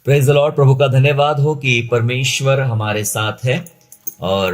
Praise the Lord. प्रभु का धन्यवाद हो कि परमेश्वर हमारे साथ है और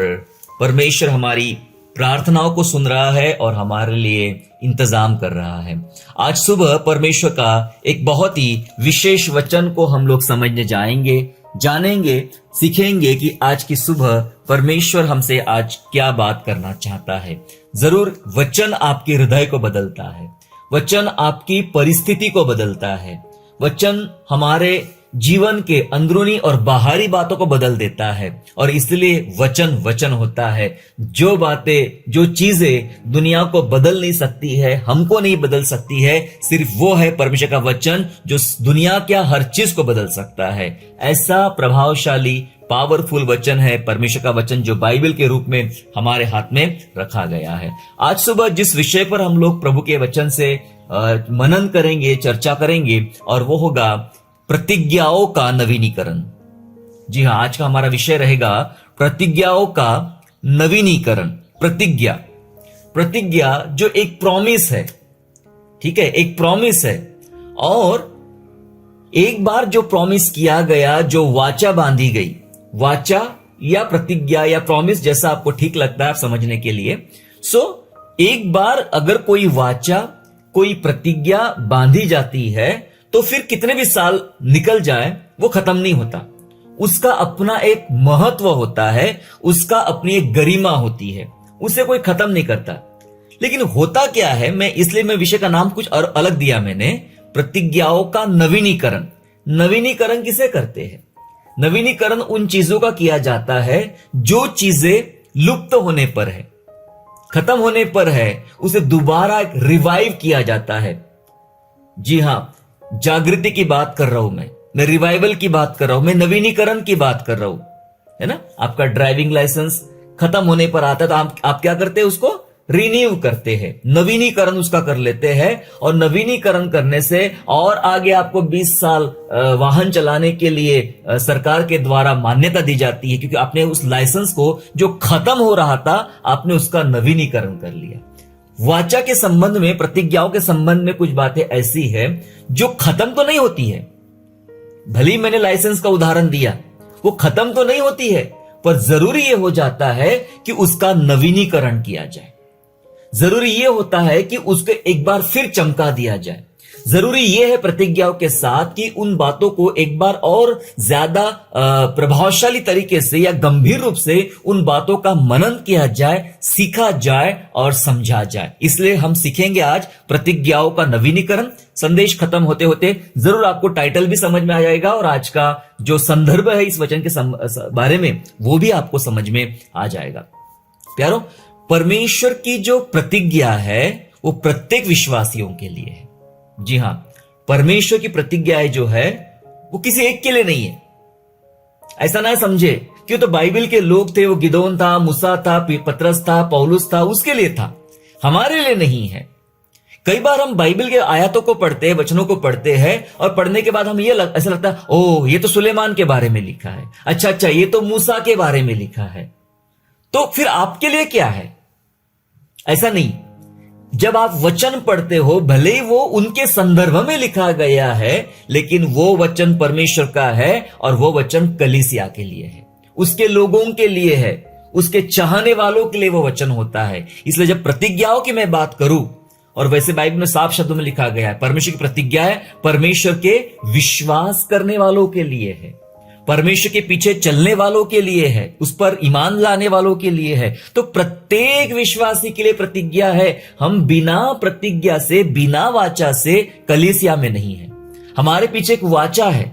परमेश्वर हमारी प्रार्थनाओं को सुन रहा है और हमारे लिए इंतजाम कर रहा है। आज सुबह परमेश्वर का एक बहुत ही विशेष वचन को हम लोग समझने जाएंगे, जानेंगे, सीखेंगे कि आज की सुबह परमेश्वर हमसे आज क्या बात करना चाहता है। जरूर वचन आपके हृदय को बदलता है, वचन आपकी परिस्थिति को बदलता है, वचन हमारे जीवन के अंदरूनी और बाहरी बातों को बदल देता है। और इसलिए वचन वचन होता है। जो बातें, जो चीजें दुनिया को बदल नहीं सकती है, हमको नहीं बदल सकती है, सिर्फ वो है परमेश्वर का वचन जो दुनिया क्या हर चीज को बदल सकता है। ऐसा प्रभावशाली पावरफुल वचन है परमेश्वर का वचन जो बाइबल के रूप में हमारे हाथ में रखा गया है। आज सुबह जिस विषय पर हम लोग प्रभु के वचन से मनन करेंगे, चर्चा करेंगे, और वो होगा प्रतिज्ञाओं का नवीनीकरण। जी हाँ, आज का हमारा विषय रहेगा प्रतिज्ञाओं का नवीनीकरण। प्रतिज्ञा जो एक प्रॉमिस है, ठीक है, एक प्रॉमिस है। और एक बार जो प्रॉमिस किया गया, जो वाचा बांधी गई, वाचा या प्रतिज्ञा या प्रॉमिस, जैसा आपको ठीक लगता है आप समझने के लिए। एक बार अगर कोई वाचा, कोई प्रतिज्ञा बांधी जाती है तो फिर कितने भी साल निकल जाए वो खत्म नहीं होता। उसका अपना एक महत्व होता है, उसका अपनी एक गरिमा होती है, उसे कोई खत्म नहीं करता। लेकिन होता क्या है, मैं विषय का नाम कुछ और अलग दिया मैंने, प्रतिज्ञाओं का नवीनीकरण। नवीनीकरण किसे करते हैं? नवीनीकरण उन चीजों का किया जाता है जो चीजें लुप्त होने पर है, खत्म होने पर है, उसे दोबारा एक रिवाइव किया जाता है। जी हां, जागृति की बात कर रहा हूं मैं रिवाइवल की बात कर रहा हूं, मैं नवीनीकरण की बात कर रहा हूं, है ना। आपका ड्राइविंग लाइसेंस खत्म होने पर आता है तो आप क्या करते हैं? उसको रिन्यू करते हैं, नवीनीकरण उसका कर लेते हैं। और नवीनीकरण करने से और आगे आपको 20 साल वाहन चलाने के लिए सरकार के द्वारा मान्यता दी जाती है, क्योंकि आपने उस लाइसेंस को जो खत्म हो रहा था, आपने उसका नवीनीकरण कर लिया। वाचा के संबंध में, प्रतिज्ञाओं के संबंध में कुछ बातें ऐसी है जो खत्म तो नहीं होती है। भले ही मैंने लाइसेंस का उदाहरण दिया, वो खत्म तो नहीं होती है, पर जरूरी यह हो जाता है कि उसका नवीनीकरण किया जाए। जरूरी यह होता है कि उसको एक बार फिर चमका दिया जाए। जरूरी यह है प्रतिज्ञाओं के साथ कि उन बातों को एक बार और ज्यादा प्रभावशाली तरीके से या गंभीर रूप से उन बातों का मनन किया जाए, सीखा जाए और समझा जाए। इसलिए हम सीखेंगे आज प्रतिज्ञाओं का नवीनीकरण। संदेश खत्म होते होते जरूर आपको टाइटल भी समझ में आ जाएगा और आज का जो संदर्भ है इस वचन के बारे में वो भी आपको समझ में आ जाएगा। प्यारो, परमेश्वर की जो प्रतिज्ञा है वो प्रत्येक विश्वासियों के लिए है। जी हां, परमेश्वर की प्रतिज्ञाएं जो है वो किसी एक के लिए नहीं है। ऐसा ना समझे कि तो बाइबल के लोग थे, वो गिदोन था, मूसा था, पतरस था, पौलुस था, उसके लिए था, हमारे लिए नहीं है। कई बार हम बाइबल के आयतों को पढ़ते हैं, वचनों को पढ़ते हैं और पढ़ने के बाद हम ऐसा लगता है, ओह ये तो सुलेमान के बारे में लिखा है, अच्छा ये तो मूसा के बारे में लिखा है, तो फिर आपके लिए क्या है? ऐसा नहीं। जब आप वचन पढ़ते हो, भले ही वो उनके संदर्भ में लिखा गया है, लेकिन वो वचन परमेश्वर का है और वो वचन कलीसिया के लिए है, उसके लोगों के लिए है, उसके चाहने वालों के लिए वो वचन होता है। इसलिए जब प्रतिज्ञाओं की मैं बात करूं, और वैसे बाइबल में साफ शब्दों में लिखा गया है परमेश्वर की प्रतिज्ञा है परमेश्वर के विश्वास करने वालों के लिए है, परमेश्वर के पीछे चलने वालों के लिए है, उस पर ईमान लाने वालों के लिए है। तो प्रत्येक विश्वासी के लिए प्रतिज्ञा है। हम बिना प्रतिज्ञा से, बिना वाचा से कलीसिया में नहीं है। हमारे पीछे एक वाचा है,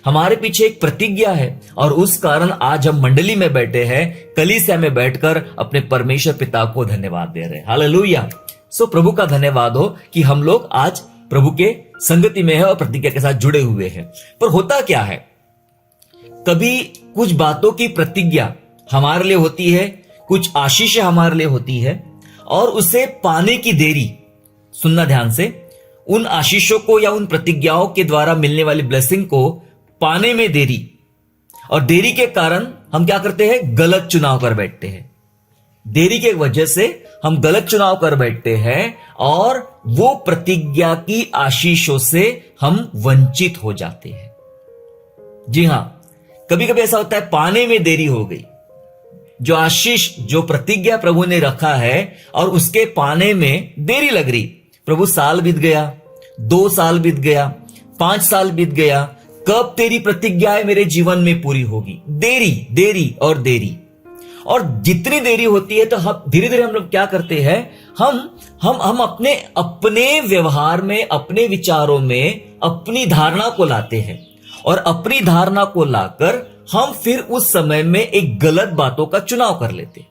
हमारे पीछे एक प्रतिज्ञा है, और उस कारण आज हम मंडली में बैठे हैं, कलीसिया में बैठकर अपने परमेश्वर पिता को धन्यवाद दे रहे हैं। हालेलुया। प्रभु का धन्यवाद हो कि हम लोग आज प्रभु के संगति में है और प्रतिज्ञा के साथ जुड़े हुए हैं। पर होता क्या है, कभी कुछ बातों की प्रतिज्ञा हमारे लिए होती है, कुछ आशीष हमारे लिए होती है, और उसे पाने की देरी, सुनना ध्यान से, उन आशीषों को या उन प्रतिज्ञाओं के द्वारा मिलने वाली ब्लेसिंग को पाने में देरी, और देरी के कारण हम क्या करते हैं? गलत चुनाव कर बैठते हैं। देरी के वजह से हम गलत चुनाव कर बैठते हैं और वो प्रतिज्ञा की आशीषों से हम वंचित हो जाते हैं। जी हां, कभी कभी ऐसा होता है पाने में देरी हो गई। जो आशीष, जो प्रतिज्ञा प्रभु ने रखा है और उसके पाने में देरी लग रही। प्रभु, साल बीत गया, 2 साल बीत गया, 5 साल बीत गया, कब तेरी प्रतिज्ञाएं मेरे जीवन में पूरी होगी? देरी, देरी और देरी। और जितनी देरी होती है तो हम धीरे धीरे हम लोग क्या करते हैं, हम अपने अपने व्यवहार में, अपने विचारों में अपनी धारणा को लाते हैं, और अपनी धारणा को लाकर हम फिर उस समय में एक गलत बातों का चुनाव कर लेते हैं।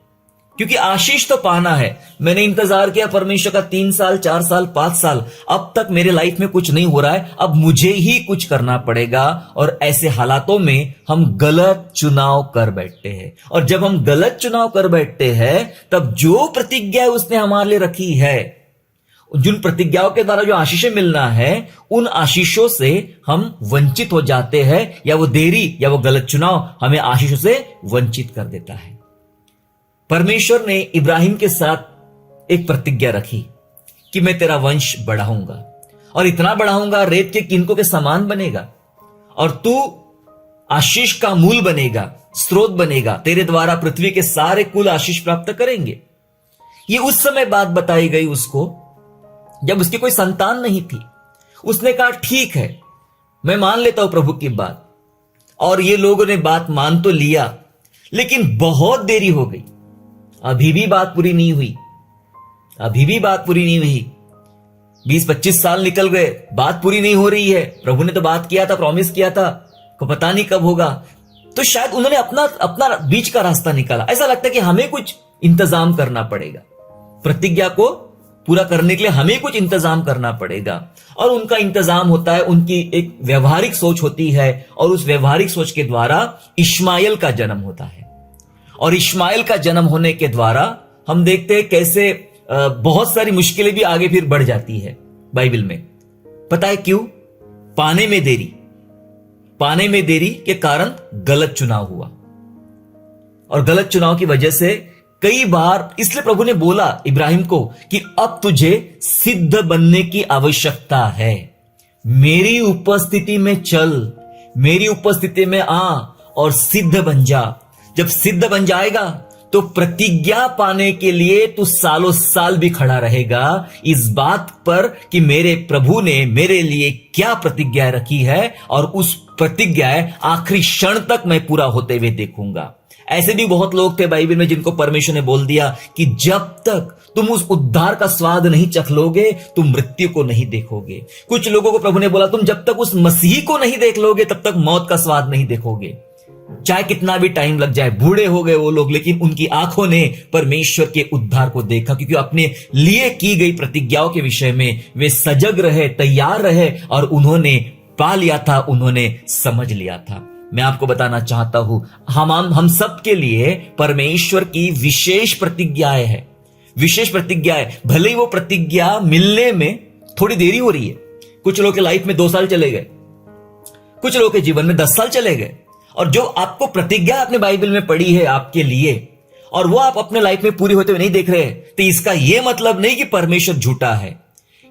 क्योंकि आशीष तो पाना है। मैंने इंतजार किया परमेश्वर का 3 साल, 4 साल, 5 साल, अब तक मेरे लाइफ में कुछ नहीं हो रहा है, अब मुझे ही कुछ करना पड़ेगा। और ऐसे हालातों में हम गलत चुनाव कर बैठते हैं। और जब हम गलत चुनाव कर बैठते हैं, तब जो प्रतिज्ञा उसने हमारे लिए रखी है, जिन प्रतिज्ञाओं के द्वारा जो आशीषें मिलना है, उन आशीषों से हम वंचित हो जाते हैं, या वो देरी या वो गलत चुनाव हमें आशीषों से वंचित कर देता है। परमेश्वर ने इब्राहिम के साथ एक प्रतिज्ञा रखी कि मैं तेरा वंश बढ़ाऊंगा, और इतना बढ़ाऊंगा, रेत के किनकों के समान बनेगा, और तू आशीष का मूल बनेगा, स्रोत बनेगा। तेरे द्वारा पृथ्वी के सारे कुल आशीष प्राप्त करेंगे। ये उस समय बात बताई गई उसको जब उसकी कोई संतान नहीं थी। उसने कहा ठीक है, मैं मान लेता हूं प्रभु की बात। और ये लोगों ने बात मान तो लिया, लेकिन बहुत देरी हो गई। अभी भी बात पूरी नहीं हुई, अभी भी बात पूरी नहीं हुई। 20-25 साल निकल गए, बात पूरी नहीं हो रही है। प्रभु ने तो बात किया था, प्रॉमिस किया था, को पता नहीं कब होगा। तो शायद उन्होंने अपना बीच का रास्ता निकाला। ऐसा लगता है कि हमें कुछ इंतजाम करना पड़ेगा, प्रतिज्ञा को पूरा करने के लिए हमें कुछ इंतजाम करना पड़ेगा। और उनका इंतजाम होता है, उनकी एक व्यवहारिक सोच होती है, और उस व्यवहारिक सोच के द्वारा इश्माएल का जन्म होता है। और इश्माएल का जन्म होने के द्वारा हम देखते हैं कैसे बहुत सारी मुश्किलें भी आगे फिर बढ़ जाती है बाइबल में। पता है क्यों? पाने में देरी के कारण गलत चुनाव हुआ, और गलत चुनाव की वजह से कई बार, इसलिए प्रभु ने बोला इब्राहिम को कि अब तुझे सिद्ध बनने की आवश्यकता है। मेरी उपस्थिति में चल, मेरी उपस्थिति में आ और सिद्ध बन जा। जब सिद्ध बन जाएगा तो प्रतिज्ञा पाने के लिए तू सालों साल भी खड़ा रहेगा, इस बात पर कि मेरे प्रभु ने मेरे लिए क्या प्रतिज्ञा रखी है, और उस प्रतिज्ञा आखिरी क्षण तक मैं पूरा होते हुए देखूंगा। ऐसे भी बहुत लोग थे बाइबल में जिनको परमेश्वर ने बोल दिया कि जब तक तुम उस उद्धार का स्वाद नहीं चख लोगे, तुम मृत्यु को नहीं देखोगे। कुछ लोगों को प्रभु ने बोला, तुम जब तक उस मसीह को नहीं देख लोगे, तब तक मौत का स्वाद नहीं देखोगे। चाहे कितना भी टाइम लग जाए। बूढ़े हो गए वो लोग, लेकिन उनकी आंखों ने परमेश्वर के उद्धार को देखा, क्योंकि अपने लिए की गई प्रतिज्ञाओं के विषय में वे सजग रहे, तैयार रहे, और उन्होंने पा लिया था, उन्होंने समझ लिया था। मैं आपको बताना चाहता हूं, हम सब के लिए परमेश्वर की विशेष प्रतिज्ञाएं है, विशेष प्रतिज्ञाएं। भले ही वो प्रतिज्ञा मिलने में थोड़ी देरी हो रही है। कुछ लोगों के लाइफ में 2 साल चले गए, कुछ लोगों के जीवन में 10 साल चले गए। और जो आपको प्रतिज्ञा अपने बाइबल में पड़ी है आपके लिए, और वो आप अपने लाइफ में पूरी होते हुए नहीं देख रहे, तो इसका यह मतलब नहीं कि परमेश्वर झूठा है,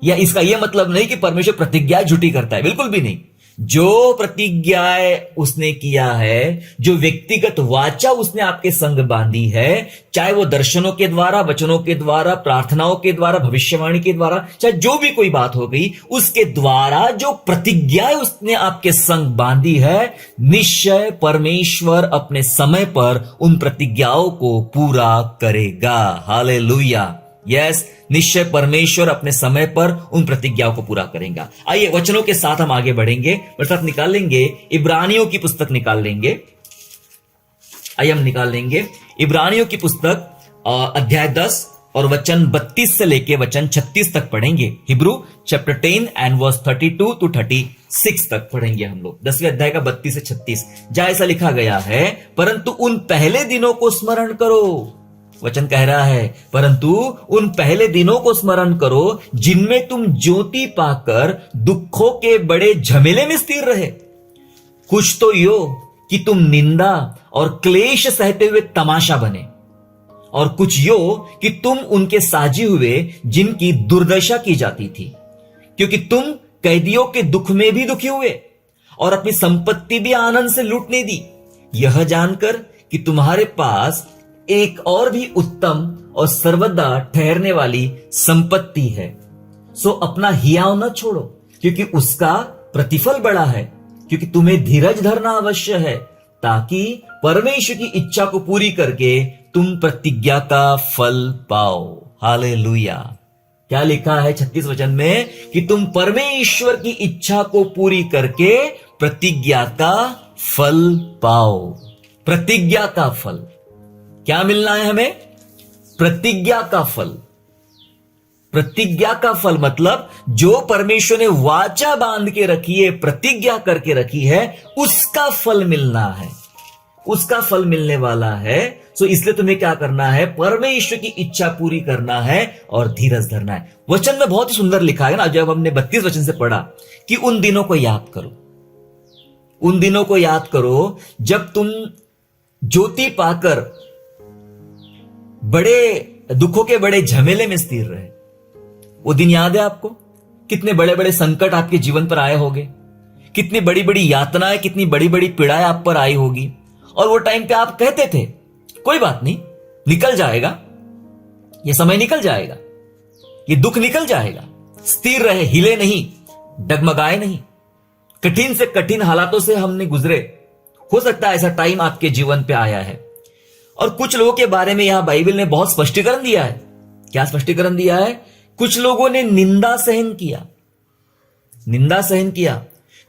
या इसका यह मतलब नहीं कि परमेश्वर प्रतिज्ञा झूठी करता है। बिल्कुल भी नहीं। जो प्रतिज्ञाएं उसने किया है, जो व्यक्तिगत वाचा उसने आपके संग बांधी है, चाहे वो दर्शनों के द्वारा, वचनों के द्वारा, प्रार्थनाओं के द्वारा, भविष्यवाणी के द्वारा, चाहे जो भी कोई बात हो गई, उसके द्वारा जो प्रतिज्ञाएं उसने आपके संग बांधी है, निश्चय परमेश्वर अपने समय पर उन प्रतिज्ञाओं को पूरा करेगा। हालेलुया। यस, निश्चय परमेश्वर अपने समय पर उन प्रतिज्ञाओं को पूरा करेगा। आइए वचनों के साथ हम आगे बढ़ेंगे। अर्थात निकाल लेंगे इब्रानियों की पुस्तक, निकाल लेंगे। आइए हम निकाल लेंगे इब्रानियों की पुस्तक अध्याय 10 और वचन 32 से लेके वचन 36 तक पढ़ेंगे। Hebrews chapter 10 and verse 32 to 36 तक पढ़ेंगे हम लोग। 10वें अध्याय का 32 से 36, जहां ऐसा लिखा गया है, परंतु उन पहले दिनों को स्मरण करो। वचन कह रहा है, परंतु उन पहले दिनों को स्मरण करो जिनमें तुम ज्योति पाकर दुखों के बड़े झमेले में स्थिर रहे। कुछ तो यो कि तुम निंदा और क्लेश सहते हुए तमाशा बने, और कुछ यो कि तुम उनके साजी हुए जिनकी दुर्दशा की जाती थी, क्योंकि तुम कैदियों के दुख में भी दुखी हुए और अपनी संपत्ति भी आनंद से लूटने दी, यह जानकर कि तुम्हारे पास एक और भी उत्तम और सर्वदा ठहरने वाली संपत्ति है। सो अपना हियाव न छोड़ो, क्योंकि उसका प्रतिफल बड़ा है। क्योंकि तुम्हें धीरज धरना अवश्य है, ताकि परमेश्वर की इच्छा को पूरी करके तुम प्रतिज्ञा का फल पाओ। हालेलुया। क्या लिखा है 36 वचन में? कि तुम परमेश्वर की इच्छा को पूरी करके प्रतिज्ञा का फल पाओ। प्रतिज्ञा का फल क्या मिलना है हमें? प्रतिज्ञा का फल। प्रतिज्ञा का फल मतलब जो परमेश्वर ने वाचा बांध के रखी है, प्रतिज्ञा करके रखी है, उसका फल मिलना है, उसका फल मिलने वाला है। सो इसलिए तुम्हें क्या करना है? परमेश्वर की इच्छा पूरी करना है और धीरज धरना है। वचन में बहुत ही सुंदर लिखा है ना, जब हमने 32 वचन से पढ़ा कि उन दिनों को याद करो, उन दिनों को याद करो जब तुम ज्योति पाकर बड़े दुखों के बड़े झमेले में स्थिर रहे। वो दिन याद है आपको? कितने बड़े बड़े संकट आपके जीवन पर आए होंगे, कितनी बड़ी बड़ी यातनाएं, कितनी बड़ी बड़ी पीड़ाएं आप पर आई होगी। और वो टाइम पे आप कहते थे कोई बात नहीं, निकल जाएगा, ये समय निकल जाएगा, ये दुख निकल जाएगा। स्थिर रहे, हिले नहीं, डगमगाए नहीं। कठिन से कठिन हालातों से हमने गुजरे। हो सकता है ऐसा टाइम आपके जीवन पे आया है। और कुछ लोगों के बारे में यहां बाइबल ने बहुत स्पष्टीकरण दिया है। क्या स्पष्टीकरण दिया है? कुछ लोगों ने निंदा सहन किया, निंदा सहन किया।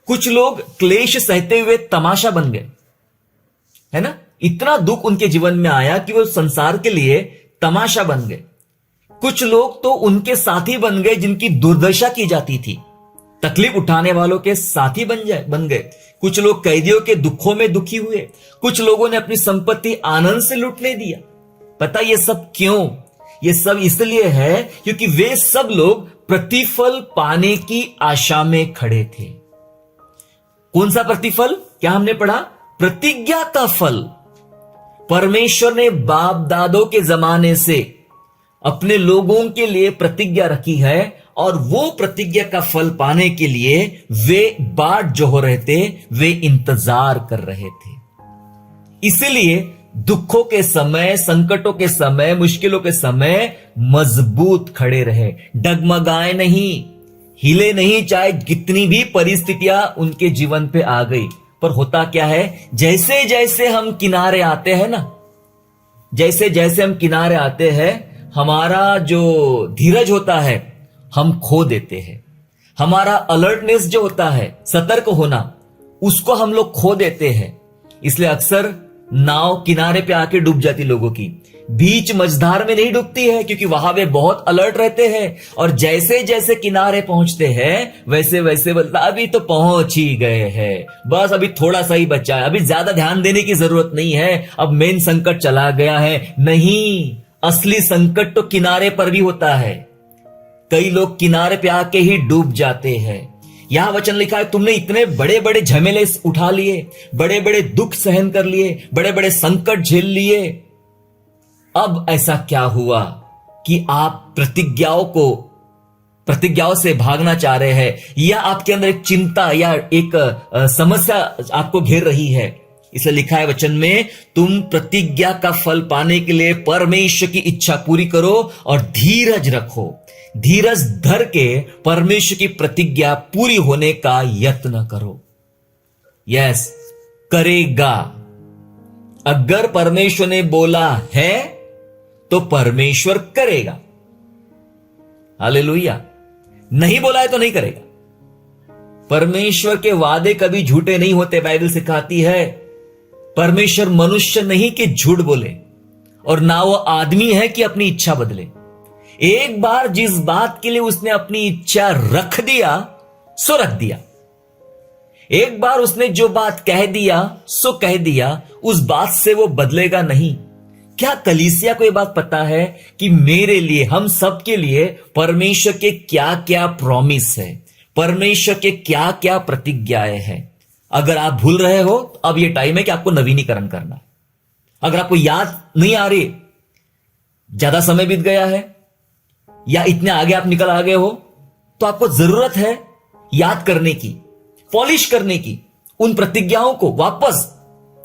कुछ लोग क्लेश सहते हुए तमाशा बन गए, है ना? इतना दुख उनके जीवन में आया कि वो संसार के लिए तमाशा बन गए। कुछ लोग तो उनके साथी बन गए जिनकी दुर्दशा की जाती थी, तकलीफ उठाने वालों के साथी बन गए। कुछ लोग कैदियों के दुखों में दुखी हुए। कुछ लोगों ने अपनी संपत्ति आनंद से लूटने दिया। पता ये सब क्यों? ये सब इसलिए है क्योंकि वे सब लोग प्रतिफल पाने की आशा में खड़े थे। कौन सा प्रतिफल? क्या हमने पढ़ा? प्रतिज्ञा का फल। परमेश्वर ने बाप दादों के जमाने से अपने लोगों के लिए प्रतिज्ञा रखी है, और वो प्रतिज्ञा का फल पाने के लिए वे बाट जो हो रहे थे, वे इंतजार कर रहे थे। इसीलिए दुखों के समय, संकटों के समय, मुश्किलों के समय मजबूत खड़े रहे, डगमगाए नहीं, हिले नहीं, चाहे कितनी भी परिस्थितियां उनके जीवन पे आ गई। पर होता क्या है, जैसे जैसे हम किनारे आते हैं ना, जैसे जैसे हम किनारे आते हैं, हमारा जो धीरज होता है हम खो देते हैं। हमारा अलर्टनेस जो होता है, सतर्क होना, उसको हम लोग खो देते हैं। इसलिए अक्सर नाव किनारे पे आके डूब जाती लोगों की, बीच मझधार में नहीं डूबती है, क्योंकि वहां वे बहुत अलर्ट रहते हैं। और जैसे जैसे किनारे पहुंचते हैं वैसे वैसे बोलता अभी तो पहुंच ही गए हैं, बस अभी थोड़ा सा ही बचा है, अभी ज्यादा ध्यान देने की जरूरत नहीं है, अब मेन संकट चला गया है। नहीं, असली संकट तो किनारे पर भी होता है। कई लोग किनारे पे आके ही डूब जाते हैं। यहां वचन लिखा है, तुमने इतने बड़े बड़े झमेले उठा लिए, बड़े बड़े दुख सहन कर लिए, बड़े बड़े संकट झेल लिए। अब ऐसा क्या हुआ कि आप प्रतिज्ञाओं से भागना चाह रहे हैं, या आपके अंदर एक चिंता या एक समस्या आपको घेर रही है? इसे लिखा है वचन में, तुम प्रतिज्ञा का फल पाने के लिए परमेश्वर की इच्छा पूरी करो और धीरज रखो। धीरज धर के परमेश्वर की प्रतिज्ञा पूरी होने का यत्न करो। यस, करेगा। अगर परमेश्वर ने बोला है तो परमेश्वर करेगा। हालेलुया। नहीं बोला है तो नहीं करेगा। परमेश्वर के वादे कभी झूठे नहीं होते, बाइबल सिखाती है। परमेश्वर मनुष्य नहीं कि झूठ बोले, और ना वो आदमी है कि अपनी इच्छा बदले। एक बार जिस बात के लिए उसने अपनी इच्छा रख दिया सो रख दिया। एक बार उसने जो बात कह दिया सो कह दिया, उस बात से वो बदलेगा नहीं। क्या कलीसिया को यह बात पता है कि मेरे लिए, हम सब के लिए परमेश्वर के क्या क्या प्रॉमिस है, परमेश्वर के क्या क्या प्रतिज्ञाएं हैं? अगर आप भूल रहे हो तो अब यह टाइम है कि आपको नवीनीकरण करना। अगर आपको याद नहीं आ रही, ज्यादा समय बीत गया है, या इतने आगे आप निकल आ गए हो, तो आपको जरूरत है याद करने की, पॉलिश करने की, उन प्रतिज्ञाओं को वापस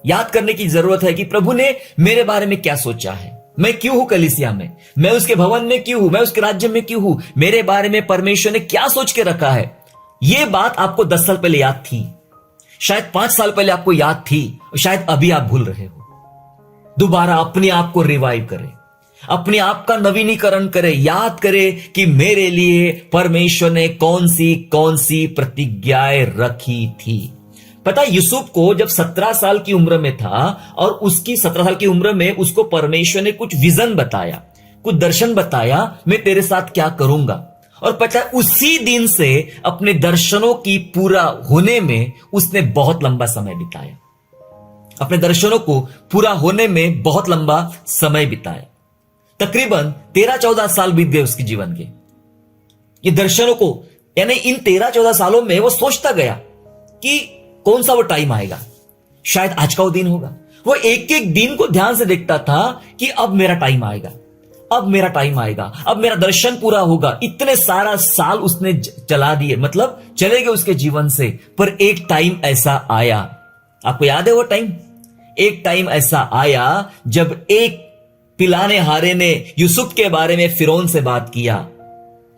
याद करने की जरूरत है कि प्रभु ने मेरे बारे में क्या सोचा है, मैं क्यों हूं कलीसिया में, मैं उसके भवन में क्यों हूं, मैं उसके राज्य में क्यों हूं, मेरे बारे में परमेश्वर ने क्या सोच के रखा है। यह बात आपको 10 साल पहले याद थी, शायद 5 साल पहले आपको याद थी, शायद अभी आप भूल रहे हो। दोबारा अपने आप को रिवाइव करें, अपने आप का नवीनीकरण करें, याद करें कि मेरे लिए परमेश्वर ने कौन सी प्रतिज्ञाएं रखी थी। पता यूसुफ को जब 17 साल की उम्र में था और उसकी 17 साल की उम्र में उसको परमेश्वर ने कुछ विजन बताया, कुछ दर्शन बताया, मैं तेरे साथ क्या करूंगा। और पता है उसी दिन से अपने दर्शनों की पूरा होने में उसने बहुत लंबा समय बिताया, अपने दर्शनों को पूरा होने में बहुत लंबा समय बिताया। तकरीबन 13-14 साल बीत गए उसके जीवन के। ये दर्शनों को, यानी इन 13-14 सालों में वो सोचता गया कि कौन सा वो टाइम आएगा, शायद आज का वो दिन होगा। वो एक एक दिन को ध्यान से देखता था कि अब मेरा टाइम आएगा, अब मेरा टाइम आएगा, अब मेरा दर्शन पूरा होगा। इतने सारा साल उसने चला दिए, मतलब चले गए उसके जीवन से। पर एक टाइम ऐसा आया, आपको याद है वो टाइम? एक टाइम ऐसा आया जब एक पिलाने हारे ने यूसुफ के बारे में फिरौन से बात किया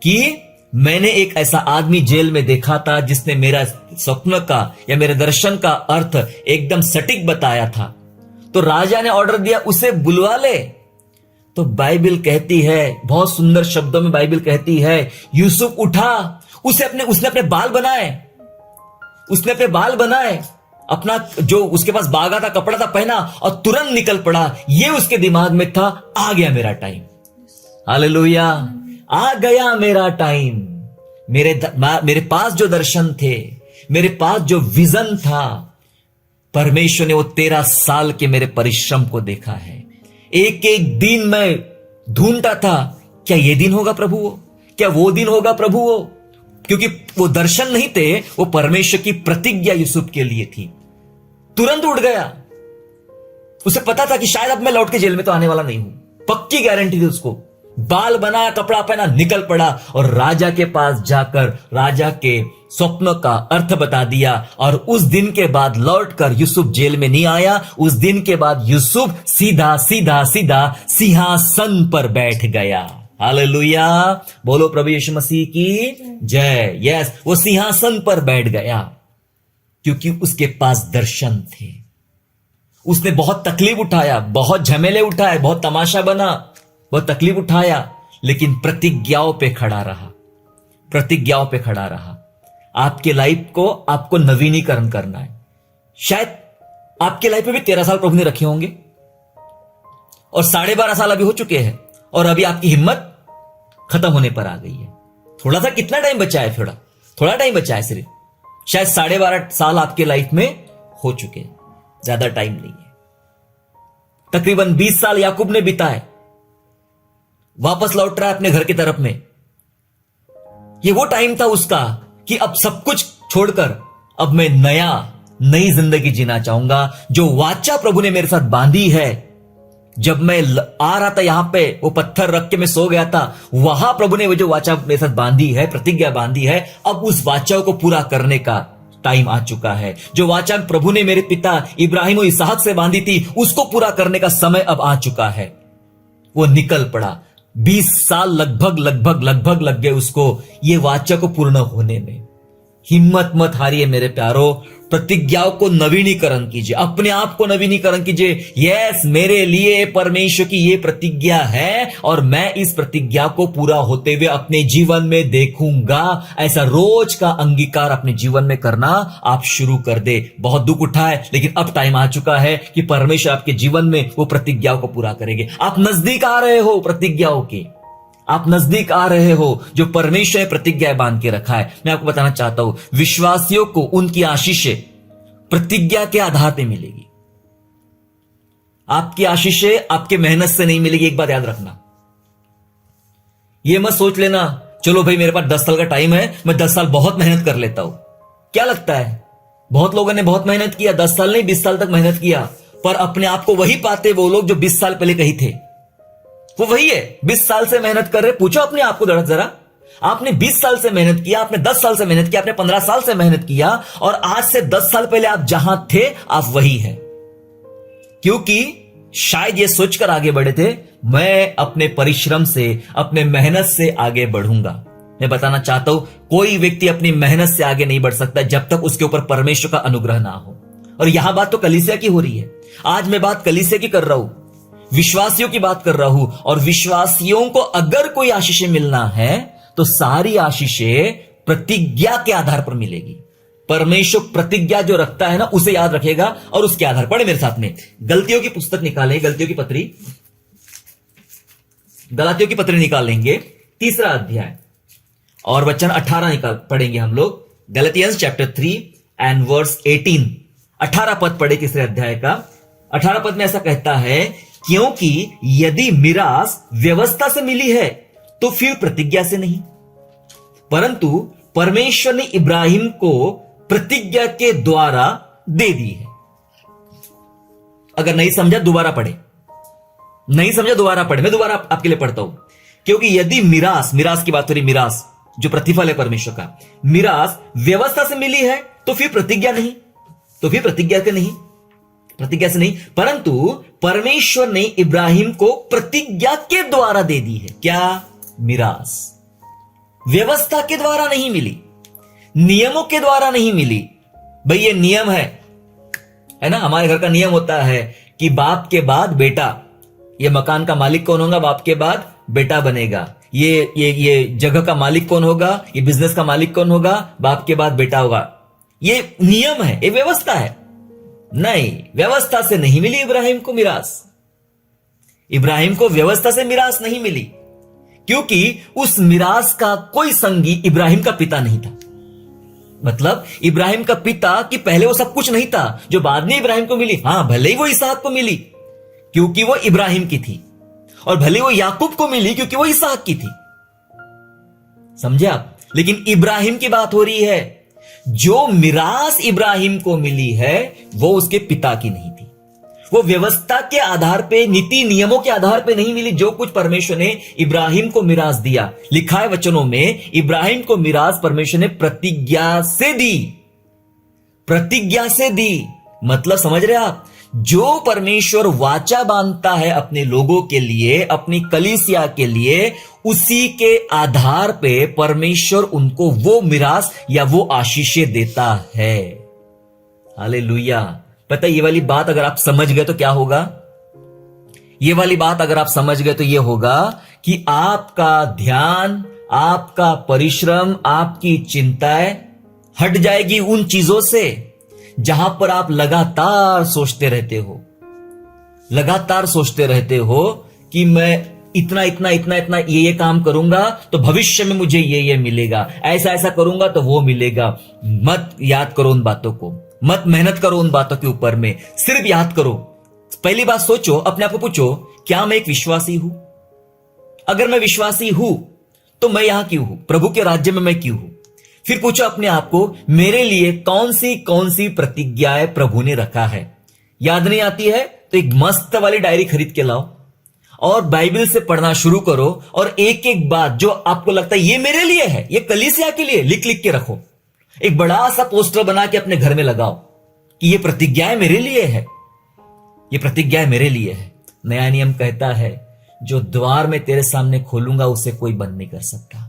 कि मैंने एक ऐसा आदमी जेल में देखा था जिसने मेरा स्वप्न का या मेरे दर्शन का अर्थ एकदम सटीक बताया था। तो राजा ने ऑर्डर दिया उसे बुलवा ले। तो बाइबल कहती है, बहुत सुंदर शब्दों में बाइबल कहती है, यूसुफ उठा, उसने अपने बाल बनाए, अपना जो उसके पास बागा था, कपड़ा था, पहना और तुरंत निकल पड़ा। ये उसके दिमाग में था, आ गया मेरा टाइम, हालेलुया, आ गया मेरा टाइम। मेरे पास जो दर्शन थे, मेरे पास जो विजन था, परमेश्वर ने वो 13 साल के मेरे परिश्रम को देखा है। एक एक दिन मैं ढूंढता था, क्या ये दिन होगा प्रभु वो, क्या वो दिन होगा प्रभु वो, क्योंकि वो दर्शन नहीं थे, वो परमेश्वर की प्रतिज्ञा यूसुफ के लिए थी। तुरंत उठ गया, उसे पता था कि शायद अब मैं लौट के जेल में तो आने वाला नहीं हूं, पक्की गारंटी थी उसको। बाल बनाया, कपड़ा पहना, निकल पड़ा और राजा के पास जाकर राजा के स्वप्न का अर्थ बता दिया। और उस दिन के बाद लौटकर यूसुफ जेल में नहीं आया। उस दिन के बाद यूसुफ सीधा सिंहासन पर बैठ गया। हालेलुया, बोलो प्रभु यीशु मसीह की जय। यस, वो सिंहासन पर बैठ गया क्योंकि उसके पास दर्शन थे। उसने बहुत तकलीफ उठाया, बहुत झमेले उठाए, बहुत तमाशा बना, बहुत तकलीफ उठाया, लेकिन प्रतिज्ञाओं पे खड़ा रहा। आपके लाइफ को आपको नवीनीकरण करना है। शायद आपके लाइफ में भी 13 साल प्रभु ने रखे होंगे और 12.5 साल अभी हो चुके हैं और अभी आपकी हिम्मत खत्म होने पर आ गई है। थोड़ा सा कितना टाइम बचा है? थोड़ा टाइम बचा है सिर्फ। शायद 12.5 साल आपके लाइफ में हो चुके हैं, ज्यादा टाइम नहीं है। तकरीबन 20 साल याकूब ने बिताए, वापस लौट रहा है अपने घर की तरफ में। ये वो टाइम था उसका कि अब सब कुछ छोड़कर अब मैं नई जिंदगी जीना चाहूंगा। जो वाचा प्रभु ने मेरे साथ बांधी है, जब मैं आ रहा था यहां पे, वो पत्थर रख के मैं सो गया था, वहां प्रभु ने वो जो वाचा मेरे साथ बांधी है, प्रतिज्ञा बांधी है, अब उस वाचा को पूरा करने का टाइम आ चुका है। जो वाचा प्रभु ने मेरे पिता इब्राहिम और इसहाक से बांधी थी, उसको पूरा करने का समय अब आ चुका है। वो निकल पड़ा। 20 साल लगभग लग गए उसको ये वाचा को पूर्ण होने में। हिम्मत मत हारिए मेरे प्यारो, प्रतिज्ञाओं को नवीनीकरण कीजिए, अपने आप को नवीनीकरण कीजिए। यस, मेरे लिए परमेश्वर की ये प्रतिज्ञा है और मैं इस प्रतिज्ञा को पूरा होते हुए अपने जीवन में देखूंगा। ऐसा रोज का अंगीकार अपने जीवन में करना आप शुरू कर दे। बहुत दुख उठा है, लेकिन अब टाइम आ चुका है कि परमेश्वर आपके जीवन में वो प्रतिज्ञाओं को पूरा करेंगे। आप नजदीक आ रहे हो प्रतिज्ञाओं के, आप नजदीक आ रहे हो जो परमेश्वर ने प्रतिज्ञा बांध के रखा है। मैं आपको बताना चाहता हूं, विश्वासियों को उनकी आशीषें प्रतिज्ञा के आधार पे मिलेगी। आपकी आशीषें आपके मेहनत से नहीं मिलेगी। एक बात याद रखना, यह मत सोच लेना चलो भाई मेरे पास 10 साल का टाइम है, मैं 10 साल बहुत मेहनत कर लेता हूं। क्या लगता है? बहुत लोगों ने बहुत मेहनत किया, 10 साल नहीं 20 साल तक मेहनत किया, पर अपने आप को वही पाते वो लोग जो 20 साल पहले कहीं थे। वो वही है, 20 साल से मेहनत कर रहे। पूछो अपने आप को जरा, आपने 20 साल से मेहनत किया, आपने 10 साल से मेहनत किया, आपने 15 साल से मेहनत किया, और आज से 10 साल पहले आप जहां थे आप वही हैं। क्योंकि शायद ये सोचकर आगे बढ़े थे, मैं अपने परिश्रम से, अपने मेहनत से आगे बढ़ूंगा। मैं बताना चाहता हूं, कोई व्यक्ति अपनी मेहनत से आगे नहीं बढ़ सकता जब तक उसके ऊपर परमेश्वर का अनुग्रह ना हो। और यहां बात तो कलीसिया की हो रही है। आज मैं बात कलीसिया की कर रहा हूं, विश्वासियों की बात कर रहा हूं। और विश्वासियों को अगर कोई आशीषें मिलना है तो सारी आशीषें प्रतिज्ञा के आधार पर मिलेगी। परमेश्वर प्रतिज्ञा जो रखता है ना, उसे याद रखेगा और उसके आधार पर। पढ़े मेरे साथ में, गलतियों की पुस्तक निकालें, गलतियों की पत्री, गलातियों की पत्री निकालेंगे, 3 अध्याय और वचन 18 पढ़ेंगे हम लोग। गलतियंस चैप्टर 3 एंड वर्स 18, 18 पद पढ़े 3 अध्याय का। 18 पद में ऐसा कहता है, क्योंकि यदि मिरास व्यवस्था से मिली है तो फिर प्रतिज्ञा से नहीं, परंतु परमेश्वर ने इब्राहिम को प्रतिज्ञा के द्वारा दे दी है। अगर नहीं समझा दोबारा पढ़े, नहीं समझा दोबारा पढ़े, मैं दोबारा आपके लिए पढ़ता हूं। क्योंकि यदि मिरास, मिरास की बात हो रही, मिरास जो प्रतिफल है परमेश्वर का, मिरास व्यवस्था से मिली है तो फिर प्रतिज्ञा नहीं, तो फिर प्रतिज्ञा के नहीं, प्रतिज्ञा से नहीं, परंतु परमेश्वर ने इब्राहिम को प्रतिज्ञा के द्वारा दे दी है। क्या? मिरास। व्यवस्था के द्वारा नहीं मिली, नियमों के द्वारा नहीं मिली। भाई ये नियम है ना, हमारे घर का नियम होता है कि बाप के बाद बेटा, ये मकान का मालिक कौन होगा? बाप के बाद बेटा बनेगा। ये जगह का मालिक कौन होगा? ये बिजनेस का मालिक कौन होगा? बाप के बाद बेटा होगा। ये नियम है, ये व्यवस्था है। नहीं, व्यवस्था से नहीं मिली इब्राहिम को मिरास। इब्राहिम को व्यवस्था से मिरास नहीं मिली, क्योंकि उस मिरास का कोई संगी इब्राहिम का पिता नहीं था। मतलब इब्राहिम का पिता कि पहले वो सब कुछ नहीं था जो बाद में इब्राहिम को मिली। हां, भले ही वो इसहाक को मिली क्योंकि वो इब्राहिम की थी, और भले वो याकूब को मिली क्योंकि वो इसहाक की थी। समझे आप? लेकिन इब्राहिम की बात हो रही है। जो मिरास इब्राहिम को मिली है वो उसके पिता की नहीं थी। वो व्यवस्था के आधार पे, नीति नियमों के आधार पे नहीं मिली। जो कुछ परमेश्वर ने इब्राहिम को मिरास दिया, लिखा है वचनों में, इब्राहिम को मिरास परमेश्वर ने प्रतिज्ञा से दी। प्रतिज्ञा से दी मतलब समझ रहे आप? जो परमेश्वर वाचा बांधता है अपने लोगों के लिए, अपनी कलीसिया के लिए, उसी के आधार पे परमेश्वर उनको वो मिरास या वो आशीषें देता है। हालेलुया। पता है, ये वाली बात अगर आप समझ गए तो क्या होगा? ये वाली बात अगर आप समझ गए तो ये होगा कि आपका ध्यान, आपका परिश्रम, आपकी चिंताएं हट जाएगी उन चीजों से जहां पर आप लगातार सोचते रहते हो, लगातार सोचते रहते हो कि मैं इतना इतना इतना इतना ये काम करूंगा तो भविष्य में मुझे ये मिलेगा, ऐसा ऐसा करूंगा तो वो मिलेगा। मत याद करो उन बातों को, मत मेहनत करो उन बातों के ऊपर में, सिर्फ याद करो। पहली बात सोचो, अपने आप को पूछो, क्या मैं एक विश्वासी हूं? अगर मैं विश्वासी हूं तो मैं यहां क्यों हूं? प्रभु के राज्य में मैं क्यों हूं? फिर पूछो अपने आप को, मेरे लिए कौन सी प्रतिज्ञाएं प्रभु ने रखा है? याद नहीं आती है तो एक मस्त वाली डायरी खरीद के लाओ और बाइबल से पढ़ना शुरू करो, और एक एक बात जो आपको लगता है ये मेरे लिए है, ये कलीसिया के लिए, लिख लिख के रखो। एक बड़ा सा पोस्टर बना के अपने घर में लगाओ कि ये प्रतिज्ञाएं मेरे लिए है, ये प्रतिज्ञाएं मेरे लिए है। नया नियम कहता है, जो द्वार में तेरे सामने खोलूंगा उसे कोई बंद नहीं कर सकता।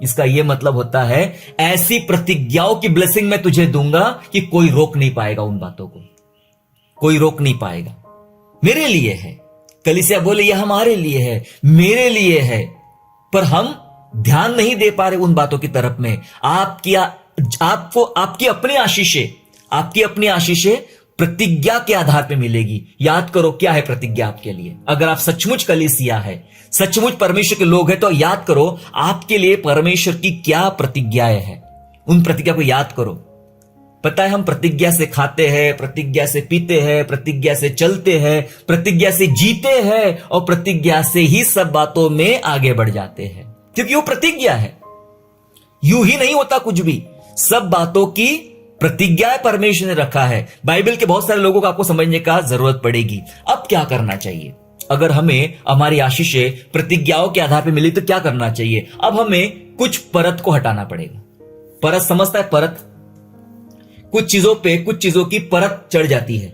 इसका यह मतलब होता है, ऐसी प्रतिज्ञाओं की ब्लेसिंग मैं तुझे दूंगा कि कोई रोक नहीं पाएगा उन बातों को, कोई रोक नहीं पाएगा। मेरे लिए है। कलीसिया बोले यह हमारे लिए है, मेरे लिए है, पर हम ध्यान नहीं दे पा रहे उन बातों की तरफ में। आपको आपकी अपनी आशीषें प्रतिज्ञा के आधार पे मिलेगी। याद करो क्या है प्रतिज्ञा आपके लिए। अगर आप सचमुच कलीसिया है, सचमुच परमेश्वर के लोग हैं, तो याद करो आपके लिए परमेश्वर की क्या प्रतिज्ञाएं हैं। उन प्रतिज्ञा को याद करो। पता है, हम प्रतिज्ञा से खाते हैं, प्रतिज्ञा से पीते हैं, प्रतिज्ञा से चलते हैं, प्रतिज्ञा से जीते हैं, और प्रतिज्ञा से ही सब बातों में आगे बढ़ जाते हैं, क्योंकि वो प्रतिज्ञा है। यूं ही नहीं होता कुछ भी, सब बातों की प्रतिज्ञा परमेश्वर ने रखा है। बाइबल के बहुत सारे लोगों को आपको समझने का जरूरत पड़ेगी। अब क्या करना चाहिए? अगर हमें हमारी आशीषें प्रतिज्ञाओं के आधार पर मिली तो क्या करना चाहिए? अब हमें कुछ परत को हटाना पड़ेगा। परत समझता है? परत, कुछ चीजों पे कुछ चीजों की परत चढ़ जाती है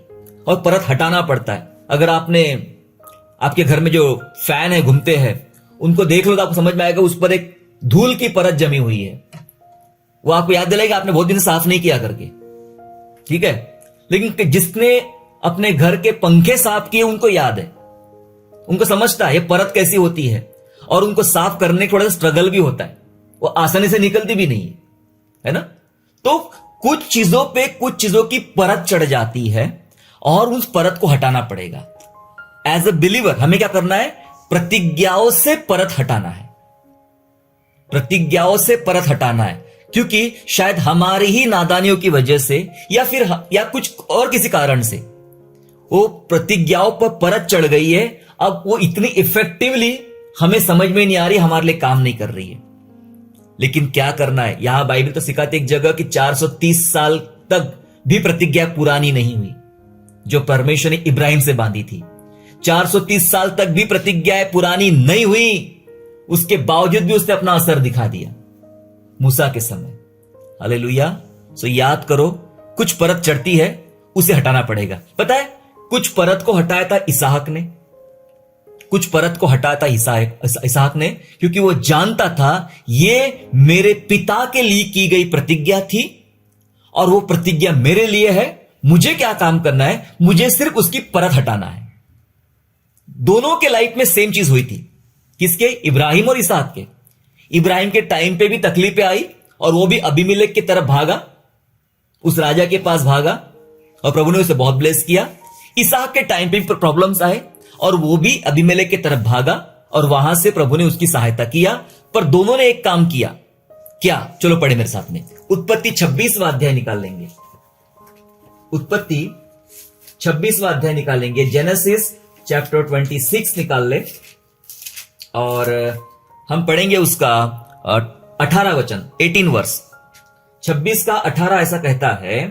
और परत हटाना पड़ता है। अगर आपके घर में जो फैन है घूमते हैं उनको देख लो तो आपको समझ में आएगा उस पर एक धूल की परत जमी हुई है। वो आपको याद दिलाएगा आपने बहुत दिन साफ नहीं किया करके, ठीक है। लेकिन जिसने अपने घर के पंखे साफ किए उनको याद है, उनको समझता है ये परत कैसी होती है, और उनको साफ करने का थोड़ा सा स्ट्रगल भी होता है, वो आसानी से निकलती भी नहीं है ना। तो कुछ चीजों पे कुछ चीजों की परत चढ़ जाती है और उस परत को हटाना पड़ेगा। एज अ बिलीवर हमें क्या करना है? प्रतिज्ञाओं से परत हटाना है, प्रतिज्ञाओं से परत हटाना है, क्योंकि शायद हमारी ही नादानियों की वजह से या कुछ और किसी कारण से वो प्रतिज्ञाओं पर परत चढ़ गई है। अब वो इतनी इफेक्टिवली हमें समझ में नहीं आ रही, हमारे लिए काम नहीं कर रही है। लेकिन क्या करना है? यहां बाइबल तो सिखाती एक जगह कि 430 साल तक भी प्रतिज्ञा पुरानी नहीं हुई जो परमेश्वर ने इब्राहिम से बांधी थी। 430 साल तक भी प्रतिज्ञाएं पुरानी नहीं हुई, उसके बावजूद भी उसने अपना असर दिखा दिया मूसा के समय। हालेलुया। सो याद करो, कुछ परत चढ़ती है उसे हटाना पड़ेगा। पता है, कुछ परत को हटाया था इसहाक ने, कुछ परत को हटाया था इसहाक ने, क्योंकि वो जानता था ये मेरे पिता के लिए की गई प्रतिज्ञा थी और वो प्रतिज्ञा मेरे लिए है। मुझे क्या काम करना है? मुझे सिर्फ उसकी परत हटाना है। दोनों के लाइफ में सेम चीज हुई थी। किसके? इब्राहिम और इसहाक के। इब्राहिम के टाइम पे भी तकलीफें आई और वो भी अबीमेलेक की तरफ भागा, उस राजा के पास भागा और प्रभु ने उसे बहुत ब्लेस किया। इसहाक के टाइम पे भी प्रॉब्लम्स आए और वो भी अबीमेलेक की तरफ भागा और वहां से प्रभु ने उसकी सहायता किया। पर दोनों ने एक काम किया। क्या? चलो पढ़े मेरे साथ में। उत्पत्ति 26वां अध्याय निकाल लेंगे। उत्पत्ति 26वां अध्याय निकालेंगे। जेनेसिस चैप्टर 26 निकाल ले और हम पढ़ेंगे उसका 18 वचन, 18 वर्स। 26 का 18 ऐसा कहता है,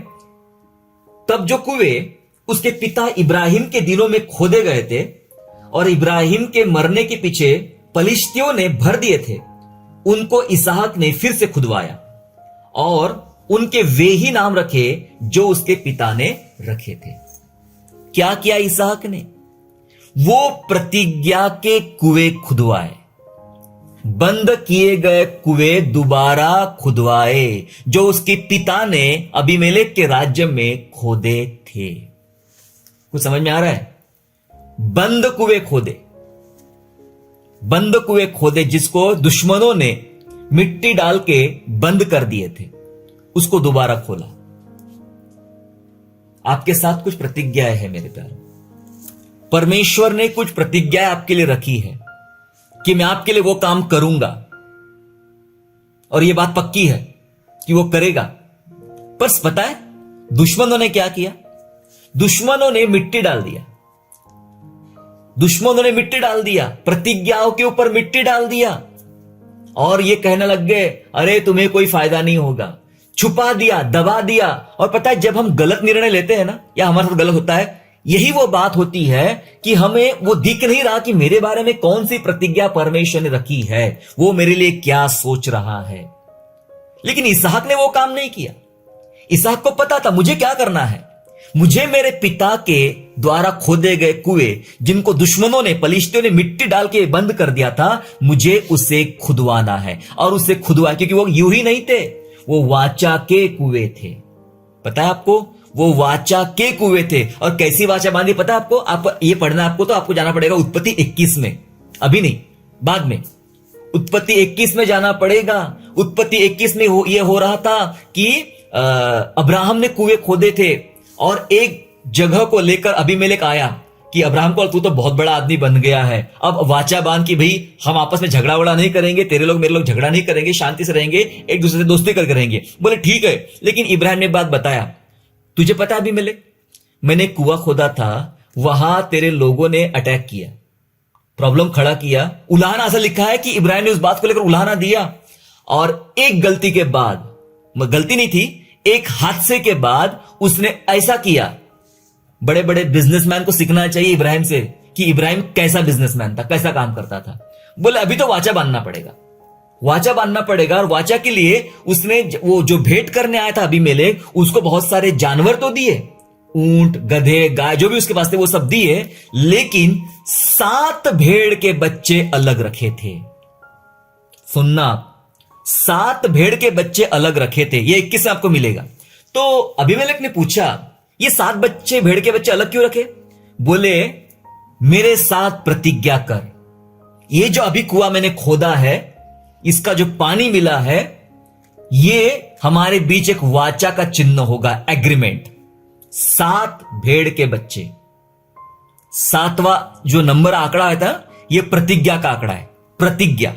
तब जो कुएं उसके पिता इब्राहिम के दिनों में खोदे गए थे और इब्राहिम के मरने के पीछे पलिश्तियों ने भर दिए थे, उनको इसहाक ने फिर से खुदवाया और उनके वे ही नाम रखे जो उसके पिता ने रखे थे। क्या किया इसहाक ने? वो प्रतिज्ञा के कुएं खुदवाए, बंद किए गए कुएं दोबारा खुदवाए जो उसके पिता ने अबीमेलेक के राज्य में खोदे थे। कुछ समझ में आ रहा है? बंद कुएं खोदे, बंद कुएं खोदे जिसको दुश्मनों ने मिट्टी डाल के बंद कर दिए थे, उसको दोबारा खोला। आपके साथ कुछ प्रतिज्ञाएं हैं मेरे प्यारे। परमेश्वर ने कुछ प्रतिज्ञाएं आपके लिए रखी है कि मैं आपके लिए वो काम करूंगा, और ये बात पक्की है कि वो करेगा। पर पता है दुश्मनों ने क्या किया? दुश्मनों ने मिट्टी डाल दिया, दुश्मनों ने मिट्टी डाल दिया, प्रतिज्ञाओं के ऊपर मिट्टी डाल दिया और ये कहने लग गए अरे तुम्हें कोई फायदा नहीं होगा। छुपा दिया, दबा दिया। और पता है जब हम गलत निर्णय लेते हैं ना, या हमारे साथ गलत होता है, यही वो बात होती है कि हमें वो दिख नहीं रहा कि मेरे बारे में कौन सी प्रतिज्ञा परमेश्वर ने रखी है, वो मेरे लिए क्या सोच रहा है। लेकिन इसहाक ने वो काम नहीं किया। इसहाक को पता था मुझे क्या करना है। मुझे मेरे पिता के द्वारा खोदे गए कुएं जिनको दुश्मनों ने, पलिश्तियों ने मिट्टी डाल के बंद कर दिया था, मुझे उसे खुदवाना है। और उसे खुदवा, क्योंकि वो यूं ही नहीं थे, वो वाचा के कुएं थे। पता है आपको, वो वाचा के कुएं थे। और कैसी वाचा बांधी पता है आपको? आपको ये पढ़ना, आपको तो आपको जाना पड़ेगा उत्पत्ति 21 में, अभी नहीं बाद में। उत्पत्ति 21 में जाना पड़ेगा। उत्पत्ति 21 में ये हो रहा था कि अब्राहम ने कुएं खोदे थे और एक जगह को लेकर अबीमेलेक आया कि अब्राहम को, तू तो बहुत बड़ा आदमी बन गया है, अब वाचा बांध की भाई हम आपस में झगड़ा वड़ा नहीं करेंगे, तेरे लोग मेरे लोग झगड़ा नहीं करेंगे, शांति से रहेंगे, एक दूसरे से दोस्ती करके रहेंगे। बोले ठीक है। लेकिन इब्राहिम ने एक बात बताया, तुझे पता है अबीमेलेक, मैंने कुआं खोदा था, वहां तेरे लोगों ने अटैक किया, प्रॉब्लम खड़ा किया। उलाहना ऐसा लिखा है कि इब्राहिम ने उस बात को लेकर उलाहना दिया और एक गलती के बाद, गलती नहीं थी, एक हादसे के बाद उसने ऐसा किया। बड़े बड़े बिजनेसमैन को सीखना चाहिए इब्राहिम से कि इब्राहिम कैसा बिजनेसमैन था, कैसा काम करता था। बोले अभी तो वाचा बांधना पड़ेगा, वाचा बांधना पड़ेगा। और वाचा के लिए उसने वो जो भेंट करने आया था अबीमेलेक, उसको बहुत सारे जानवर तो दिए, ऊंट, गधे, गाय, जो भी उसके पास थे वो सब दिए, लेकिन 7 भेड़ के बच्चे अलग रखे थे। सुनना, 7 भेड़ के बच्चे अलग रखे थे। ये 21 में आपको मिलेगा। तो अबीमेलेक ने पूछा, ये 7 बच्चे, भेड़ के बच्चे अलग क्यों रखे? बोले, मेरे साथ प्रतिज्ञा कर, ये जो अभी कुआं मैंने खोदा है, इसका जो पानी मिला है, ये हमारे बीच एक वाचा का चिन्ह होगा, एग्रीमेंट। 7 भेड़ के बच्चे, 7वां जो नंबर आंकड़ा है था, ये प्रतिज्ञा का आंकड़ा है, प्रतिज्ञा।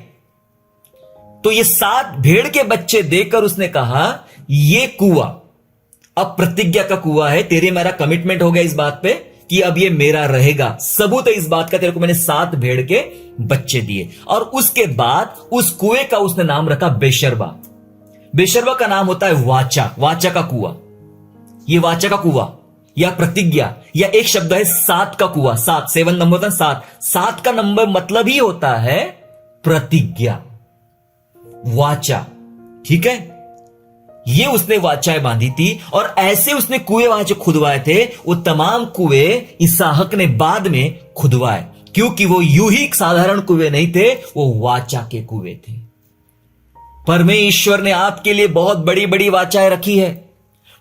तो ये 7 भेड़ के बच्चे देकर उसने कहा, ये कुआं अब प्रतिज्ञा का कुआं है, तेरे मेरा कमिटमेंट हो गया इस बात पे कि अब ये मेरा रहेगा। सबूत है इस बात का, तेरे को मैंने 7 भेड़ के बच्चे दिए। और उसके बाद उस कुएं का उसने नाम रखा बेशरबा। बेशरबा का नाम होता है वाचा, वाचा का कुआं। ये वाचा का कुआं या प्रतिज्ञा, या एक शब्द है 7 का कुआं। 7 नंबर होता है 7। 7 का नंबर मतलब ही होता है प्रतिज्ञा, वाचा। ठीक है, ये उसने वाचाएं बांधी थी। और ऐसे उसने कुएं वहां जो खुदवाए थे, वो तमाम कुएं इसहाक ने बाद में खुदवाए, क्योंकि वो यूं ही साधारण कुएं नहीं थे, वो वाचा के कुएं थे। परमेश्वर ने आपके लिए बहुत बड़ी बड़ी वाचाएं रखी है।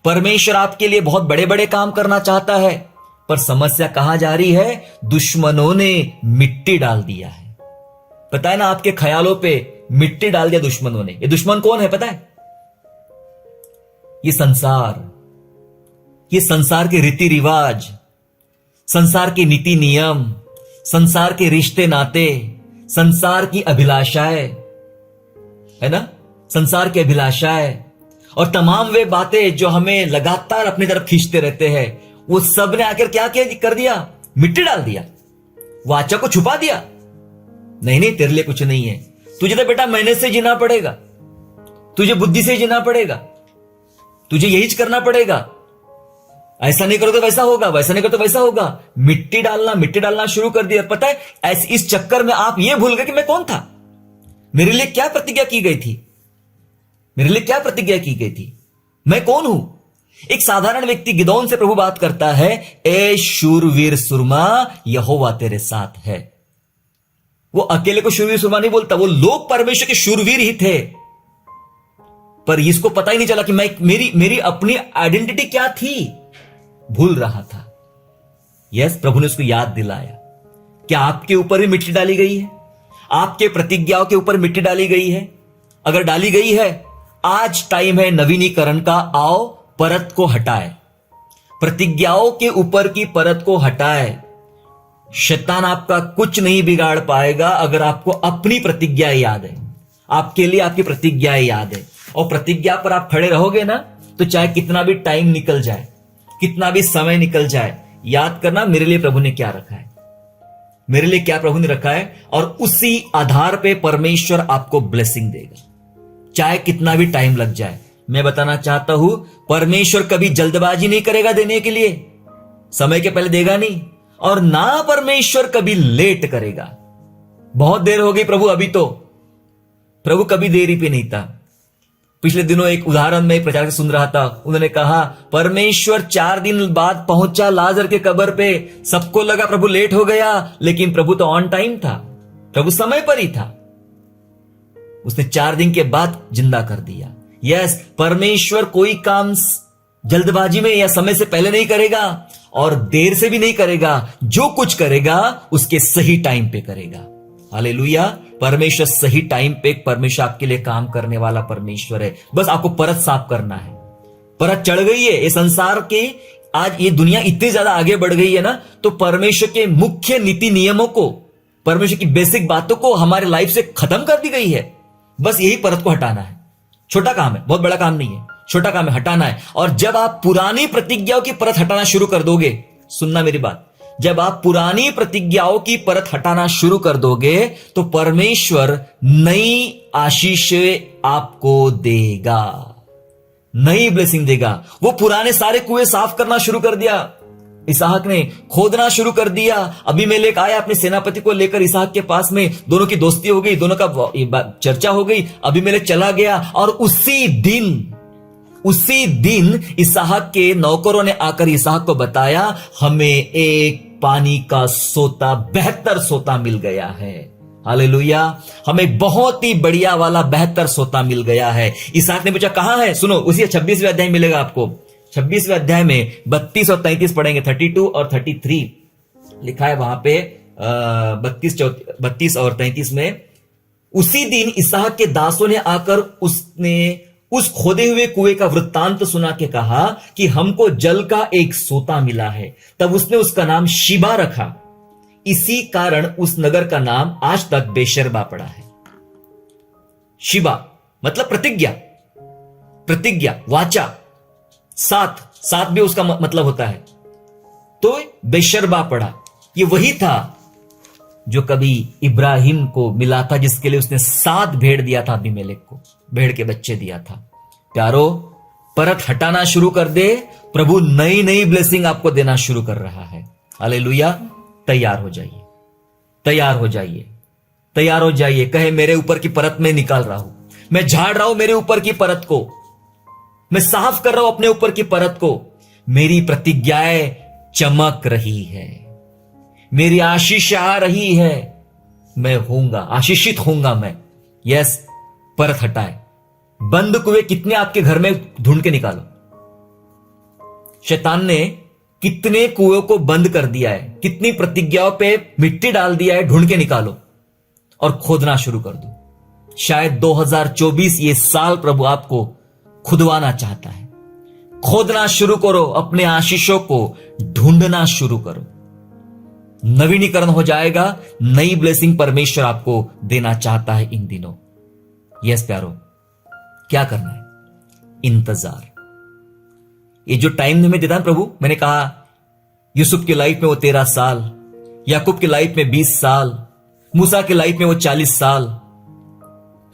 परमेश्वर आपके लिए बहुत बड़े बड़े काम करना चाहता है, पर समस्या कहां जा रही है? दुश्मनों ने मिट्टी डाल दिया है। पता है ना, आपके ख्यालों पे मिट्टी डाल दिया दुश्मनों ने। ये दुश्मन कौन है पता है? ये संसार, ये संसार के रीति रिवाज, संसार के नीति नियम, संसार के रिश्ते नाते, संसार की अभिलाषाएं, है ना, संसार की अभिलाषाएं और तमाम वे बातें जो हमें लगातार अपनी तरफ खींचते रहते हैं, वो सब ने आकर क्या कर दिया? मिट्टी डाल दिया, वाचा को छुपा दिया। नहीं नहीं, तेरे लिए कुछ नहीं है, तुझे तो बेटा मेहनत से जीना पड़ेगा, तुझे बुद्धि से जीना पड़ेगा, तुझे यही करना पड़ेगा, ऐसा नहीं करो तो वैसा होगा, वैसा नहीं करो तो वैसा होगा। मिट्टी डालना शुरू कर दिया। पता है, ऐसे इस चक्कर में आप ये भूल गए कि मैं कौन था, मेरे लिए क्या प्रतिज्ञा की गई थी, मेरे लिए क्या प्रतिज्ञा की गई थी, मैं कौन हूं। एक साधारण व्यक्ति गिदोन से प्रभु बात करता है, ए शूरवीर सुरमा, यहोवा तेरे साथ है। वो अकेले को शूरवीर सुरमा नहीं बोलता, वो लोग परमेश्वर के शूरवीर ही थे, पर इसको पता ही नहीं चला कि मेरी अपनी आइडेंटिटी क्या थी, भूल रहा था। यस, प्रभु ने उसको याद दिलाया। क्या आपके ऊपर भी मिट्टी डाली गई है? आपके प्रतिज्ञाओं के ऊपर मिट्टी डाली गई है? अगर डाली गई है, आज टाइम है नवीनीकरण का। आओ परत को हटाए, प्रतिज्ञाओं के ऊपर की परत को हटाए। शैतान आपका कुछ नहीं बिगाड़ पाएगा अगर आपको अपनी प्रतिज्ञा याद है, आपके लिए आपकी प्रतिज्ञाएं याद है। और प्रतिज्ञा पर आप खड़े रहोगे ना, तो चाहे कितना भी टाइम निकल जाए, कितना भी समय निकल जाए, याद करना मेरे लिए प्रभु ने क्या रखा है, मेरे लिए क्या प्रभु ने रखा है, और उसी आधार पे परमेश्वर आपको ब्लेसिंग देगा, चाहे कितना भी टाइम लग जाए। मैं बताना चाहता हूं, परमेश्वर कभी जल्दबाजी नहीं करेगा देने के लिए, समय के पहले देगा नहीं, और ना परमेश्वर कभी लेट करेगा। बहुत देर हो गई प्रभु, अभी तो प्रभु कभी देरी पे नहीं था। पिछले दिनों एक उदाहरण में प्रचारक सुन रहा था, उन्होंने कहा परमेश्वर 4 दिन बाद पहुंचा लाजर के कब्र पे। सबको लगा प्रभु लेट हो गया, लेकिन प्रभु तो ऑन टाइम था, प्रभु समय पर ही था। उसने 4 दिन के बाद जिंदा कर दिया। यस, परमेश्वर कोई काम जल्दबाजी में या समय से पहले नहीं करेगा और देर से भी नहीं करेगा। जो कुछ करेगा उसके सही टाइम पे करेगा। हालेलुया। परमेश्वर सही टाइम पे, परमेश्वर आपके लिए काम करने वाला परमेश्वर है। बस आपको परत साफ करना है। परत चढ़ गई है ये संसार के, आज ये दुनिया इतनी ज्यादा आगे बढ़ गई है ना, तो परमेश्वर के मुख्य नीति नियमों को, परमेश्वर की बेसिक बातों को हमारे लाइफ से खत्म कर दी गई है। बस यही परत को हटाना है। छोटा काम है, बहुत बड़ा काम नहीं है, छोटा काम है, हटाना है। और जब आप पुरानी प्रतिज्ञाओं की परत हटाना शुरू कर दोगे, सुनना मेरी बात, जब आप पुरानी प्रतिज्ञाओं की परत हटाना शुरू कर दोगे, तो परमेश्वर नई आशीषें आपको देगा, नई ब्लेसिंग देगा। वो पुराने सारे कुएं साफ करना शुरू कर दिया, इसहाक ने खोदना शुरू कर दिया। अबीमेलेक आया अपने सेनापति को लेकर इसहाक के पास में, दोनों की दोस्ती हो गई, दोनों का चर्चा हो गई। अबीमेलेक चला गया और उसी दिन इसहाक के नौकरों ने आकर इसहाक को बताया, हमें एक पानी का सोता, बेहतर सोता मिल गया है। हालेलुया, हमें बहुत ही बढ़िया वाला बेहतर सोता मिल गया है। इसहाक ने पूछा कहां है? सुनो, उसी 26वें अध्याय मिलेगा आपको। 26वें अध्याय में 32 और 33 पढ़ेंगे, 32 और 33 लिखा है वहां पे। 32 और 33 में, उसी दिन इसहाक के दासों ने आकर उसने उस खोदे हुए कुएं का वृत्तांत सुना के कहा कि हमको जल का एक सोता मिला है। तब उसने उसका नाम शिबा रखा। इसी कारण उस नगर का नाम आज तक बेशर्बा पड़ा है। शिबा मतलब प्रतिज्ञा, वाचा, साथ भी उसका मतलब होता है। तो बेशर्बा पड़ा, ये वही था जो कभी इब्राहिम को मिला था, जिसके लिए उसने 7 भेड़ दिया था अबीमेलेक को, भेड़ के बच्चे दिया था। प्यारो, परत हटाना शुरू कर दे, प्रभु नई नई ब्लेसिंग आपको देना शुरू कर रहा है। हालेलुया, तैयार हो जाइए, तैयार हो जाइए, तैयार हो जाइए। कहे मेरे ऊपर की परत में निकाल रहा हूं, मैं झाड़ रहा हूं मेरे ऊपर की परत को, मैं साफ कर रहा हूं अपने ऊपर की परत को। मेरी प्रतिज्ञाएं चमक रही है, मेरी आशीष आ रही है, मैं होऊंगा, आशीषित होऊंगा मैं। यस, परत हटाए। बंद कुएं कितने आपके घर में ढूंढ के निकालो। शैतान ने कितने कुएं को बंद कर दिया है, कितनी प्रतिज्ञाओं पे मिट्टी डाल दिया है, ढूंढ के निकालो और खोदना शुरू कर दो। शायद 2024 ये साल प्रभु आपको खुदवाना चाहता है। खोदना शुरू करो, अपने आशीषों को ढूंढना शुरू करो। नवीनीकरण हो जाएगा, नई ब्लेसिंग परमेश्वर आपको देना चाहता है इन दिनों। यस प्यारो, क्या करना है? इंतजार। ये जो टाइम हमें देता है प्रभु, मैंने कहा यूसुफ की लाइफ में वो 13 साल, याकूब की लाइफ में 20 साल, मूसा की लाइफ में वो 40 साल,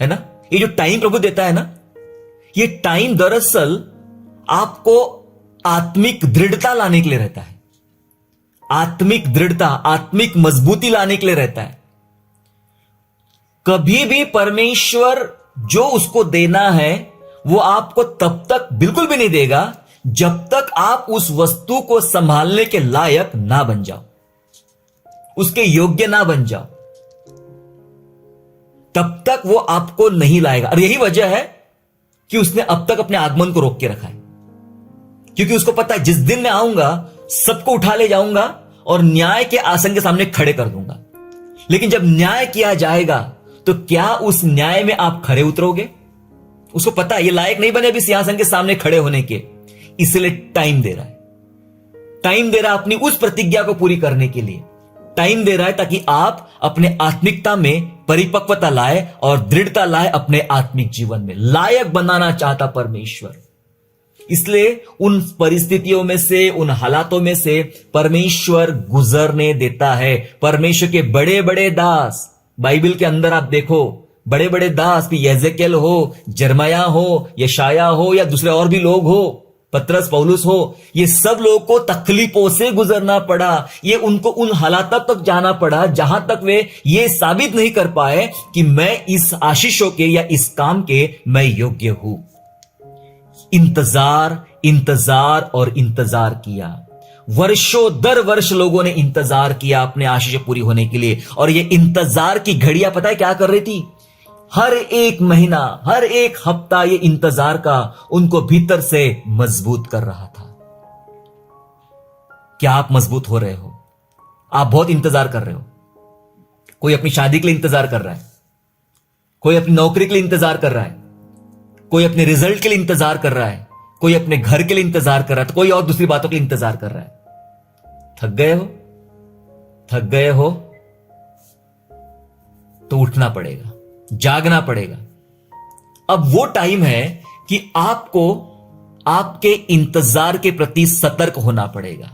है ना। ये जो टाइम प्रभु देता है ना, ये टाइम दरअसल आपको आत्मिक दृढ़ता लाने के लिए रहता है, आत्मिक दृढ़ता, आत्मिक मजबूती लाने के लिए रहता है। कभी भी परमेश्वर जो उसको देना है वो आपको तब तक बिल्कुल भी नहीं देगा जब तक आप उस वस्तु को संभालने के लायक ना बन जाओ, उसके योग्य ना बन जाओ, तब तक वो आपको नहीं लाएगा। और यही वजह है कि उसने अब तक अपने आगमन को रोक के रखा है, क्योंकि उसको पता है जिस दिन मैं आऊंगा सबको उठा ले जाऊंगा और न्याय के आसन के सामने खड़े कर दूंगा। लेकिन जब न्याय किया जाएगा तो क्या उस न्याय में आप खड़े उतरोगे? उसको पता है ये लायक नहीं बने अभी सिंहासन के सामने खड़े होने के, इसलिए टाइम दे रहा है, टाइम दे रहा है अपनी उस प्रतिज्ञा को पूरी करने के लिए, टाइम दे रहा है ताकि आप अपने आत्मिकता में परिपक्वता लाए और दृढ़ता लाए अपने आत्मिक जीवन में। लायक बनाना चाहता परमेश्वर, इसलिए उन परिस्थितियों में से, उन हालातों में से परमेश्वर गुजरने देता है। परमेश्वर के बड़े बड़े दास बाइबल के अंदर आप देखो, बड़े बड़े दास, कि यहेजकेल हो, जर्मया हो, यशाया हो या दूसरे और भी लोग हो, पतरस पौलुस हो, ये सब लोगों को तकलीफों से गुजरना पड़ा। ये उनको उन हालातों तक जाना पड़ा जहां तक वे ये साबित नहीं कर पाए कि मैं इस आशीषों के या इस काम के मैं योग्य हूं। इंतजार, इंतजार और इंतजार किया। वर्षों दर वर्ष लोगों ने इंतजार किया अपने आशीष पूरी होने के लिए। और ये इंतजार की घड़ियां पता है क्या कर रही थी? हर एक महीना, हर एक हफ्ता ये इंतजार का उनको भीतर से मजबूत कर रहा था। क्या आप मजबूत हो रहे हो? आप बहुत इंतजार कर रहे हो। कोई अपनी शादी के लिए इंतजार कर रहा है, कोई अपनी नौकरी के लिए इंतजार कर रहा है, कोई अपने रिजल्ट के लिए इंतजार कर रहा है, कोई अपने घर के लिए इंतजार कर रहा है, तो कोई और दूसरी बातों के लिए इंतजार कर रहा है। थक गए हो? थक गए हो तो उठना पड़ेगा, जागना पड़ेगा। अब वो टाइम है कि आपको आपके इंतजार के प्रति सतर्क होना पड़ेगा।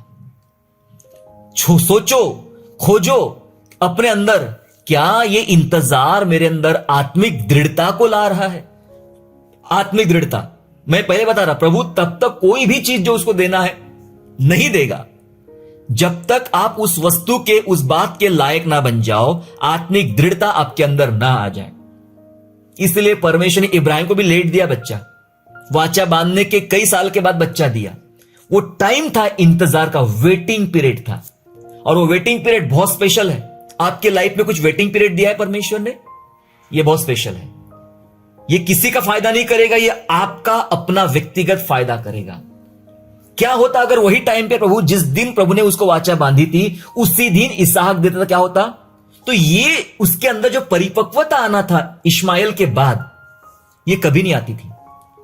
सोचो, खोजो अपने अंदर, क्या ये इंतजार मेरे अंदर आत्मिक दृढ़ता को ला रहा है? आत्मिक दृढ़ता, मैं पहले बता रहा, प्रभु तब तक कोई भी चीज जो उसको देना है नहीं देगा जब तक आप उस वस्तु के, उस बात के लायक ना बन जाओ, आत्मिक दृढ़ता आपके अंदर ना आ जाए। इसलिए परमेश्वर ने इब्राहिम को भी लेट दिया बच्चा, वाचा बांधने के कई साल के बाद बच्चा दिया। वो टाइम था इंतजार का, वेटिंग पीरियड था। और वो वेटिंग पीरियड बहुत स्पेशल है। आपके लाइफ में कुछ वेटिंग पीरियड दिया है परमेश्वर ने, ये बहुत स्पेशल है। ये किसी का फायदा नहीं करेगा, ये आपका अपना व्यक्तिगत फायदा करेगा। क्या होता अगर वही टाइम पे प्रभु, जिस दिन प्रभु ने उसको वाचा बांधी थी, उसी दिन इसहाक देता था, क्या होता? तो ये उसके अंदर जो परिपक्वता आना था इश्माएल के बाद, ये कभी नहीं आती थी।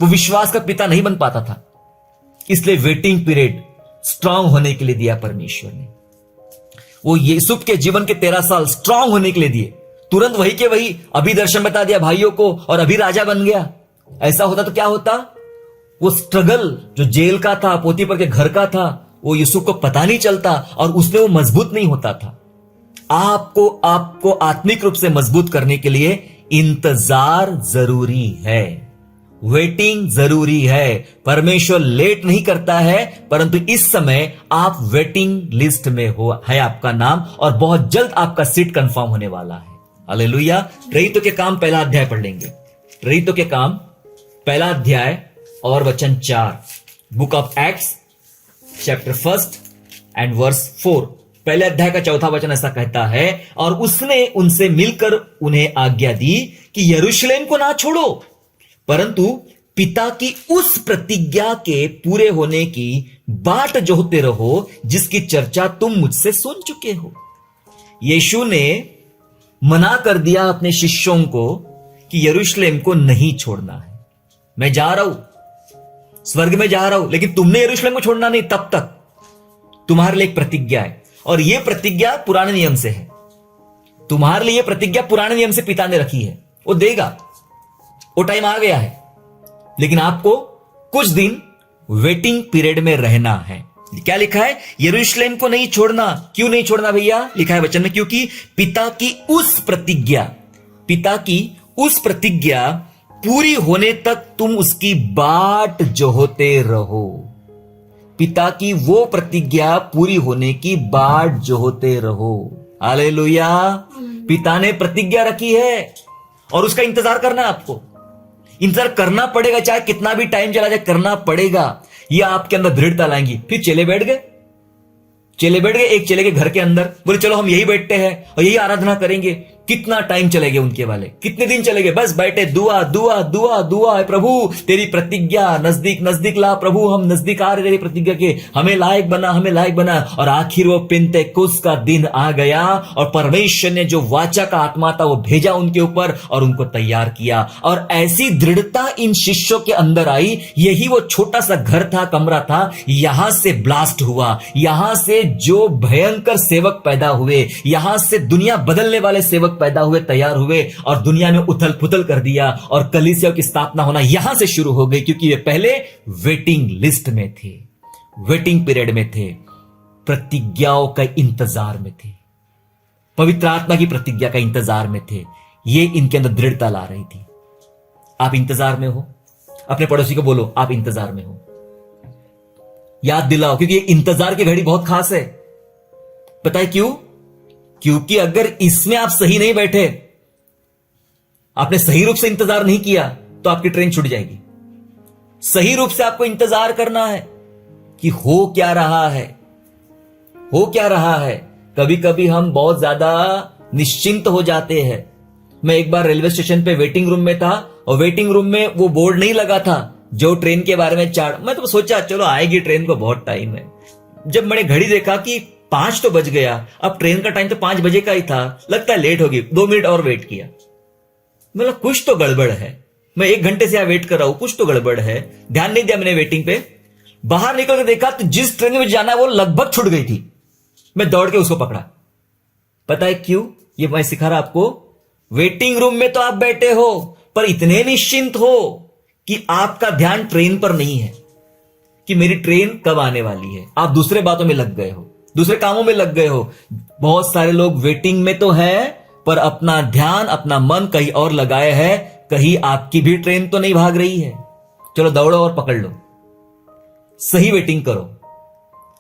वो विश्वास का पिता नहीं बन पाता था। इसलिए वेटिंग पीरियड स्ट्रांग होने के लिए दिया परमेश्वर ने। वो यूसुफ के जीवन के 13 साल स्ट्रांग होने के लिए दिए। तुरंत वही के वही अभी दर्शन बता दिया भाइयों को और अभी राजा बन गया। ऐसा होता तो क्या होता? वो स्ट्रगल जो जेल का था, पोतीपर के घर का था, वो यूसुफ को पता नहीं चलता और उसमें वो मजबूत नहीं होता था। आपको आत्मिक रूप से मजबूत करने के लिए इंतजार जरूरी है, वेटिंग जरूरी है। परमेश्वर लेट नहीं करता है, परंतु इस समय आप वेटिंग लिस्ट में हो, है आपका नाम, और बहुत जल्द आपका सीट कंफर्म होने वाला है। हालेलुया। प्रेरितों के काम पहला अध्याय पढ़ लेंगे। प्रेरितों के काम पहला अध्याय और वचन 4, book of Acts chapter 1 and verse 4। पहले अध्याय का चौथा वचन ऐसा कहता है, और उसने उनसे मिलकर उन्हें आज्ञा दी कि यरूशलेम को ना छोड़ो, परंतु पिता की उस प्रतिज्ञा के पूरे होने की बाट जोहते रहो, जिसकी चर्चा तुम मुझसे सुन चुके हो। यीशु ने मना कर दिया अपने शिष्यों को कि यरूशलेम को नहीं छोड़ना है। मैं जा रहा हूं, स्वर्ग में जा रहा हूं, लेकिन तुमने यरूशलेम को छोड़ना नहीं, तब तक तुम्हारे लिए एक प्रतिज्ञा है। और यह प्रतिज्ञा पुराने नियम से है। तुम्हारे लिए यह प्रतिज्ञा पुराने नियम से पिता ने रखी है। वो देगा, वो टाइम आ गया है, लेकिन आपको कुछ दिन वेटिंग पीरियड में रहना है। क्या लिखा है? यरूशलेम को नहीं छोड़ना। क्यों नहीं छोड़ना भैया? लिखा है वचन में, क्योंकि पिता की उस प्रतिज्ञा पूरी होने तक तुम उसकी बाट जोहते रहो। पिता की वो प्रतिज्ञा पूरी होने की बाट जोहते रहो। हालेलुया। पिता ने प्रतिज्ञा रखी है और उसका इंतजार करना है आपको। इंतजार करना पड़ेगा, चाहे कितना भी टाइम चला जाए, करना पड़ेगा। ये आपके अंदर दृढ़ता लाएंगी। फिर चले बैठ गए। एक चले गए घर के अंदर, बोले चलो हम यही बैठते हैं और यही आराधना करेंगे। कितना टाइम चले गए उनके वाले, कितने दिन चले गए? बस बैठे, दुआ दुआ दुआ दुआ है, प्रभु तेरी प्रतिज्ञा नजदीक नजदीक ला, प्रभु हम नजदीक आ रहे तेरी प्रतिज्ञा के, हमें लायक बना। और आखिर वो पेंतेकोस्त का दिन आ गया और परमेश्वर ने जो वाचा का आत्मा था वो भेजा उनके ऊपर और उनको तैयार किया। और ऐसी दृढ़ता इन शिष्यों के अंदर आई। यही वो छोटा सा घर था, कमरा था, यहां से ब्लास्ट हुआ। यहां से जो भयंकर सेवक पैदा हुए, यहां से दुनिया बदलने वाले सेवक पैदा हुए, तैयार हुए और दुनिया में उथल पुथल कर दिया। और कलीसिया की स्थापना होना यहां से शुरू हो गई, क्योंकि वे पहले वेटिंग लिस्ट में थे, वेटिंग पीरियड में थे, प्रतिज्ञाओं का इंतजार में थे, पवित्र आत्मा की प्रतिज्ञा का इंतजार में थे। ये इनके अंदर दृढ़ता ला रही थी। आप इंतजार में हो? अपने पड़ोसी को बोलो आप इंतजार में हो। याद दिलाओ, क्योंकि इंतजार की घड़ी बहुत खास है। पता है क्यों? क्योंकि अगर इसमें आप सही नहीं बैठे, आपने सही रूप से इंतजार नहीं किया, तो आपकी ट्रेन छूट जाएगी। सही रूप से आपको इंतजार करना है कि हो क्या रहा है। कभी कभी हम बहुत ज्यादा निश्चिंत हो जाते हैं। मैं एक बार रेलवे स्टेशन पे वेटिंग रूम में था और वेटिंग रूम में वो बोर्ड नहीं लगा था जो ट्रेन के बारे में मैं तो सोचा चलो आएगी ट्रेन को, बहुत टाइम है। जब मैंने घड़ी देखा कि 5 तो बज गया, अब ट्रेन का टाइम तो 5 बजे का ही था, लगता है लेट होगी, 2 मिनट और वेट किया। मतलब कुछ तो गड़बड़ है, मैं 1 घंटे से यहां वेट कर रहा हूं, कुछ तो गड़बड़ है। ध्यान नहीं दिया मैंने वेटिंग पे। बाहर निकल के देखा तो जिस ट्रेन में जाना है वो लगभग छूट गई थी। मैं दौड़ के उसको पकड़ा। पता है क्यों? ये मैं सिखा रहा आपको। वेटिंग रूम में तो आप बैठे हो, पर इतने निश्चिंत हो कि आपका ध्यान ट्रेन पर नहीं है कि मेरी ट्रेन कब आने वाली है। आप दूसरे बातों में लग गए हो, दूसरे कामों में लग गए हो। बहुत सारे लोग वेटिंग में तो है, पर अपना ध्यान, अपना मन कहीं और लगाए है। कहीं आपकी भी ट्रेन तो नहीं भाग रही है। चलो दौड़ो और पकड़ लो। सही वेटिंग करो।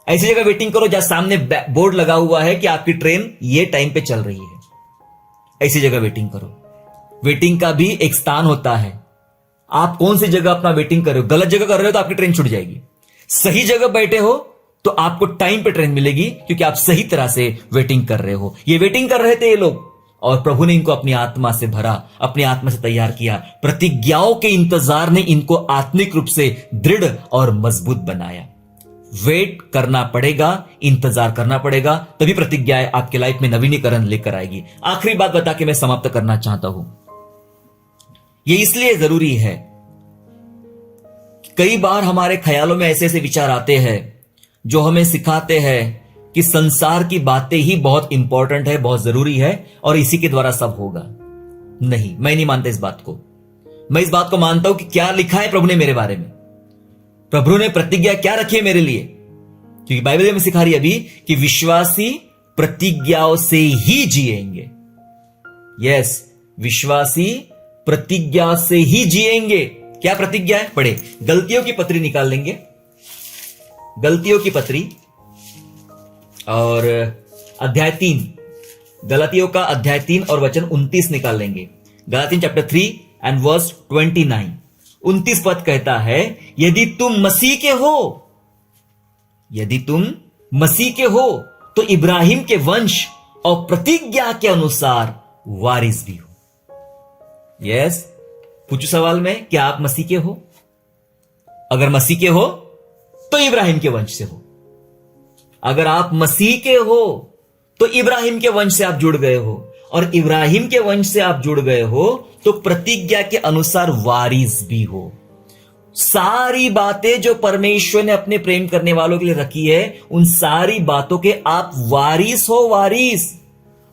ऐसी जगह वेटिंग करो जहां सामने बोर्ड लगा हुआ है कि आपकी ट्रेन ये टाइम पे चल रही है। ऐसी जगह वेटिंग करो। वेटिंग का भी एक स्थान होता है। आप कौन सी जगह अपना वेटिंग कर रहे हो? गलत जगह कर रहे हो तो आपकी ट्रेन छूट जाएगी। सही जगह बैठे हो तो आपको टाइम पे ट्रेन मिलेगी, क्योंकि आप सही तरह से वेटिंग कर रहे हो। ये वेटिंग कर रहे थे ये लोग, और प्रभु ने इनको अपनी आत्मा से भरा, अपनी आत्मा से तैयार किया। प्रतिज्ञाओं के इंतजार ने इनको आत्मिक रूप से दृढ़ और मजबूत बनाया। वेट करना पड़ेगा, इंतजार करना पड़ेगा, तभी प्रतिज्ञाएं आपके लाइफ में नवीनीकरण लेकर आएगी। आखिरी बात बता के मैं समाप्त करना चाहता हूं। यह इसलिए जरूरी है, कई बार हमारे ख्यालों में ऐसे ऐसे विचार आते हैं जो हमें सिखाते हैं कि संसार की बातें ही बहुत इंपॉर्टेंट है, बहुत जरूरी है, और इसी के द्वारा सब होगा। नहीं, मैं नहीं मानता इस बात को। मैं इस बात को मानता हूं कि क्या लिखा है प्रभु ने मेरे बारे में, प्रभु ने प्रतिज्ञा क्या रखी है मेरे लिए। क्योंकि बाइबल में सिखा रही है अभी कि विश्वासी प्रतिज्ञाओं से ही जिएंगे। यस, विश्वासी प्रतिज्ञा से ही जिएंगे। क्या प्रतिज्ञा है? पढ़े, गलतियों की पत्री निकाल लेंगे, गलतियों की पत्री, और अध्याय 3, गलतियों का अध्याय 3 और वचन 29 निकाल लेंगे। गलातियन चैप्टर 3 एंड वर्स 29, 29 पद कहता है, यदि तुम मसीह के हो, यदि तुम मसीह के हो तो इब्राहिम के वंश और प्रतिज्ञा के अनुसार वारिस भी हो। यस, पूछो सवाल में, क्या आप मसीह के हो? अगर मसीह के हो तो इब्राहिम के वंश से हो। अगर आप मसीह के हो तो इब्राहिम के वंश से आप जुड़ गए हो, और इब्राहिम के वंश से आप जुड़ गए हो तो प्रतिज्ञा के अनुसार वारिस भी हो। सारी बातें जो परमेश्वर ने अपने प्रेम करने वालों के लिए रखी है, उन सारी बातों के आप वारिस हो, वारिस।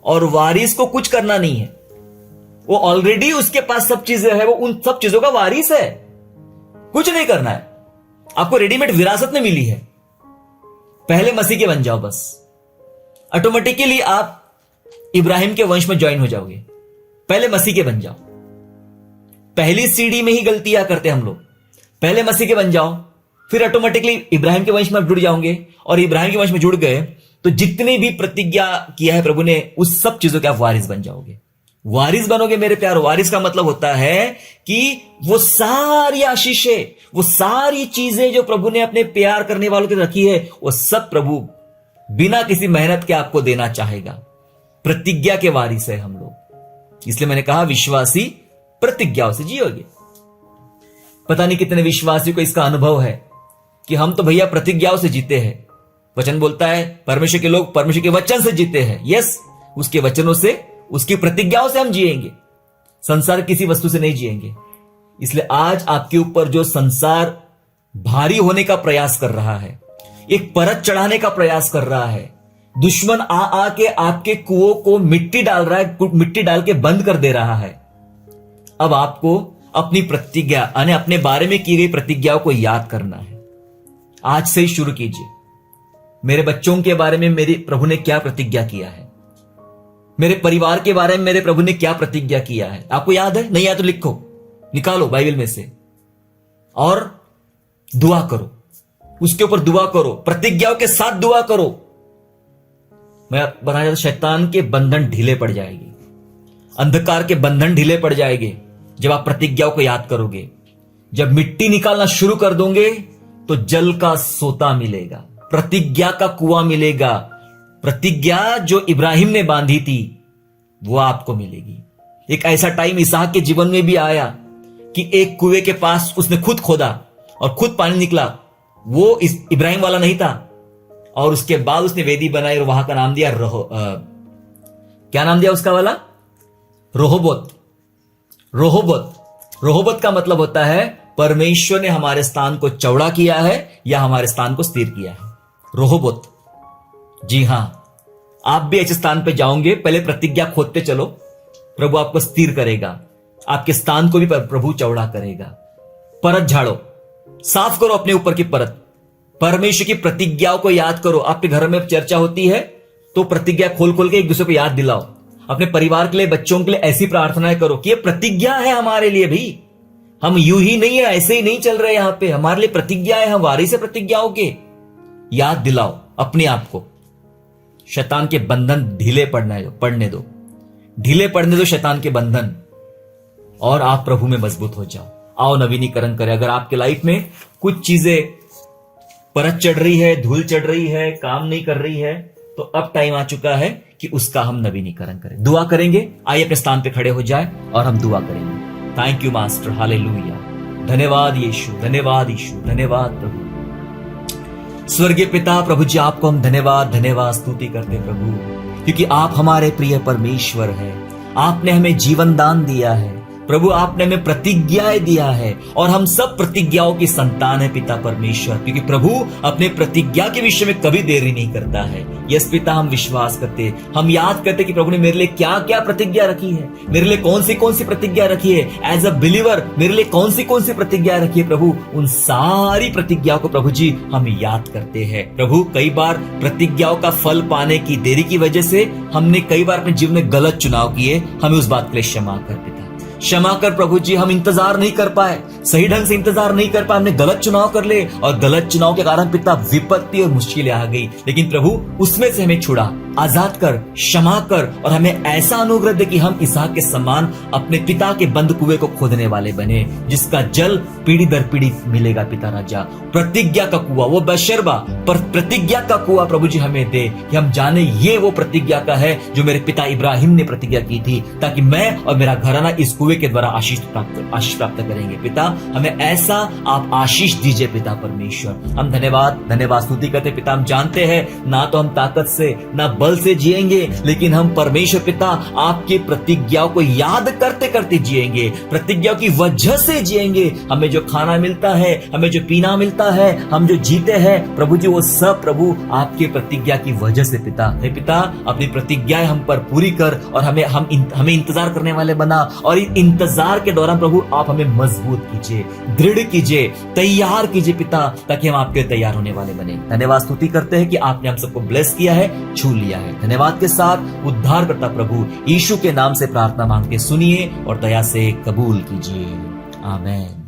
और वारिस को कुछ करना नहीं है, वो ऑलरेडी उसके पास सब चीजें है, वो उन सब चीजों का वारिस है। कुछ नहीं करना है, आपको रेडीमेड विरासत में मिली है। पहले मसीह के बन जाओ बस, ऑटोमेटिकली आप इब्राहिम के वंश में ज्वाइन हो जाओगे। पहले मसीह के बन जाओ। पहली सीढ़ी में ही गलतियां करते हम लोग। पहले मसीह के बन जाओ, फिर ऑटोमेटिकली इब्राहिम के वंश में आप जुड़ जाओगे, और इब्राहिम के वंश में जुड़ गए तो जितनी भी प्रतिज्ञा किया है प्रभु ने, उस सब चीजों के आप वारिस बन जाओगे। वारिस बनोगे मेरे प्यार। वारिस का मतलब होता है कि वो सारी आशीषें, वो सारी चीजें जो प्रभु ने अपने प्यार करने वालों की रखी है, वो सब प्रभु बिना किसी मेहनत के आपको देना चाहेगा। प्रतिज्ञा के वारिस है हम लोग। इसलिए मैंने कहा विश्वासी प्रतिज्ञाओं से जियोगे। पता नहीं कितने विश्वासियों को इसका अनुभव है कि हम तो भैया प्रतिज्ञाओं से जीते हैं। वचन बोलता है परमेश्वर के लोग परमेश्वर के वचन से जीते हैं। यस, उसके वचनों से, उसकी प्रतिज्ञाओं से हम जिएंगे। संसार किसी वस्तु से नहीं जिएंगे। इसलिए आज आपके ऊपर जो संसार भारी होने का प्रयास कर रहा है, एक परत चढ़ाने का प्रयास कर रहा है, दुश्मन आ के आपके कुओं को मिट्टी डाल रहा है, मिट्टी डाल के बंद कर दे रहा है। अब आपको अपनी प्रतिज्ञा यानी अपने बारे में की गई प्रतिज्ञाओं को याद करना है। आज से ही शुरू कीजिए। मेरे बच्चों के बारे में मेरे प्रभु ने क्या प्रतिज्ञा किया है, मेरे परिवार के बारे में मेरे प्रभु ने क्या प्रतिज्ञा किया है, आपको याद है? नहीं याद तो लिखो, निकालो बाइबल में से और दुआ करो, उसके ऊपर दुआ करो, प्रतिज्ञाओं के साथ दुआ करो। मैं बताना चाहता, शैतान के बंधन ढीले पड़ जाएंगे, अंधकार के बंधन ढीले पड़ जाएंगे जब आप प्रतिज्ञाओं को याद करोगे। जब मिट्टी निकालना शुरू कर दोगे तो जल का सोता मिलेगा, प्रतिज्ञा का कुआं मिलेगा। प्रतिज्ञा जो इब्राहिम ने बांधी थी वो आपको मिलेगी। एक ऐसा टाइम इसहाक के जीवन में भी आया कि एक कुएं के पास उसने खुद खोदा और खुद पानी निकला। वो इस इब्राहिम वाला नहीं था, और उसके बाद उसने वेदी बनाई और वहां का नाम दिया क्या नाम दिया उसका वाला? रोहोबोत। रोहोबोत। रोहोबोत का मतलब होता है परमेश्वर ने हमारे स्थान को चौड़ा किया है या हमारे स्थान को स्थिर किया है। रोहोबोत। जी हां, आप भी ऐसे स्थान पे जाओगे, पहले प्रतिज्ञा खोदते चलो, प्रभु आपको स्थिर करेगा, आपके स्थान को भी प्रभु चौड़ा करेगा। परत झाड़ो, साफ करो अपने ऊपर की परत, परमेश्वर की प्रतिज्ञाओं को याद करो। आपके घर में चर्चा होती है तो प्रतिज्ञा खोल खोल के एक दूसरे को याद दिलाओ। अपने परिवार के लिए, बच्चों के लिए ऐसी प्रार्थनाएं करो कि ये प्रतिज्ञा है हमारे लिए भी, हम यूं ही नहीं है, ऐसे ही नहीं चल रहे यहां पे, हमारे लिए प्रतिज्ञा है, हम वारिस से प्रतिज्ञाओं के। याद दिलाओ, अपने आप को शैतान के बंधन ढीले पड़ने दो शैतान के बंधन, और आप प्रभु में मजबूत हो जाओ। आओ नवीनीकरण करें। अगर आपके लाइफ में कुछ चीजें परत चढ़ रही है, धूल चढ़ रही है, काम नहीं कर रही है, तो अब टाइम आ चुका है कि उसका हम नवीनीकरण करें। दुआ करेंगे। आइए अपने स्थान पे खड़े हो जाए और हम दुआ करेंगे। Thank you master, hallelujah. धन्यवाद यीशु, धन्यवाद यीशु, धन्यवाद प्रभु। स्वर्गीय पिता प्रभु जी, आपको हम धन्यवाद स्तुति करते प्रभु, क्योंकि आप हमारे प्रिय परमेश्वर है। आपने हमें जीवन दान दिया है प्रभु, आपने हमें प्रतिज्ञाएं दिया है और हम सब प्रतिज्ञाओं की संतान है पिता परमेश्वर, क्योंकि प्रभु अपने प्रतिज्ञा के विषय में कभी देरी नहीं करता है। यस पिता, हम विश्वास करते, हम याद करते कि प्रभु ने मेरे लिए क्या क्या प्रतिज्ञा रखी है, मेरे लिए कौन सी प्रतिज्ञा रखी है। एज अ बिलीवर मेरे लिए कौन सी प्रतिज्ञा रखी है प्रभु, उन सारी प्रतिज्ञाओं को प्रभु जी हम याद करते हैं। प्रभु कई बार प्रतिज्ञाओं का फल पाने की देरी की वजह से हमने कई बार अपने जीवन में गलत चुनाव किए, हमें उस बात के लिए क्षमा कर पिता, क्षमा कर प्रभु जी। हम इंतजार नहीं कर पाए, सही ढंग से इंतजार नहीं कर पाए, हमने गलत चुनाव कर ले और गलत चुनाव के कारण पिता विपत्ति और मुश्किलें आ गई। लेकिन प्रभु उसमें से हमें छुड़ा, आजाद कर, क्षमा कर और हमें ऐसा अनुग्रह दे कि हम इसहाक के समान अपने पिता के बंद कुएं को खोदने वाले बने, जिसका जल पीढ़ी दर पीढ़ी मिलेगा पिता राजा। प्रतिज्ञा का कुआं, वो बशरबा पर प्रतिज्ञा का कुआं प्रभु जी हमें दे कि हम जाने ये वो प्रतिज्ञा का है जो मेरे पिता इब्राहिम ने प्रतिज्ञा की थी, ताकि मैं और मेरा घराना इस कुएं के द्वारा आशीष प्राप्त करेंगे। पिता हमें ऐसा आप आशीष दीजिए पिता परमेश्वर। हम धन्यवाद स्तुति करते पिता। हम जानते हैं ना तो हम ताकत से ना बल से जिएंगे, लेकिन हम परमेश्वर पिता आपकी प्रतिज्ञाओं को याद करते करते जिएंगे, प्रतिज्ञाओं की वजह से जिएंगे। हमें जो खाना मिलता है, हमें जो पीना मिलता है, हम जो जीते हैं प्रभु जी, वो सब प्रभु आपके प्रतिज्ञा की वजह से पिता। हे पिता, अपनी प्रतिज्ञाएं हम पर पूरी कर और हमें इंतजार करने वाले बना, और इंतजार के दौरान प्रभु आप हमें मजबूत कीजिए, दृढ़ कीजिए, तैयार कीजिए पिता, ताकि हम आपके तैयार होने वाले बने। धन्यवाद स्तुति करते हैं कि आपने हम सबको ब्लेस किया है, छू लिया है। धन्यवाद के साथ उद्धार करता प्रभु यीशु के नाम से प्रार्थना मांग के सुनिए और दया से कबूल कीजिए। आमीन।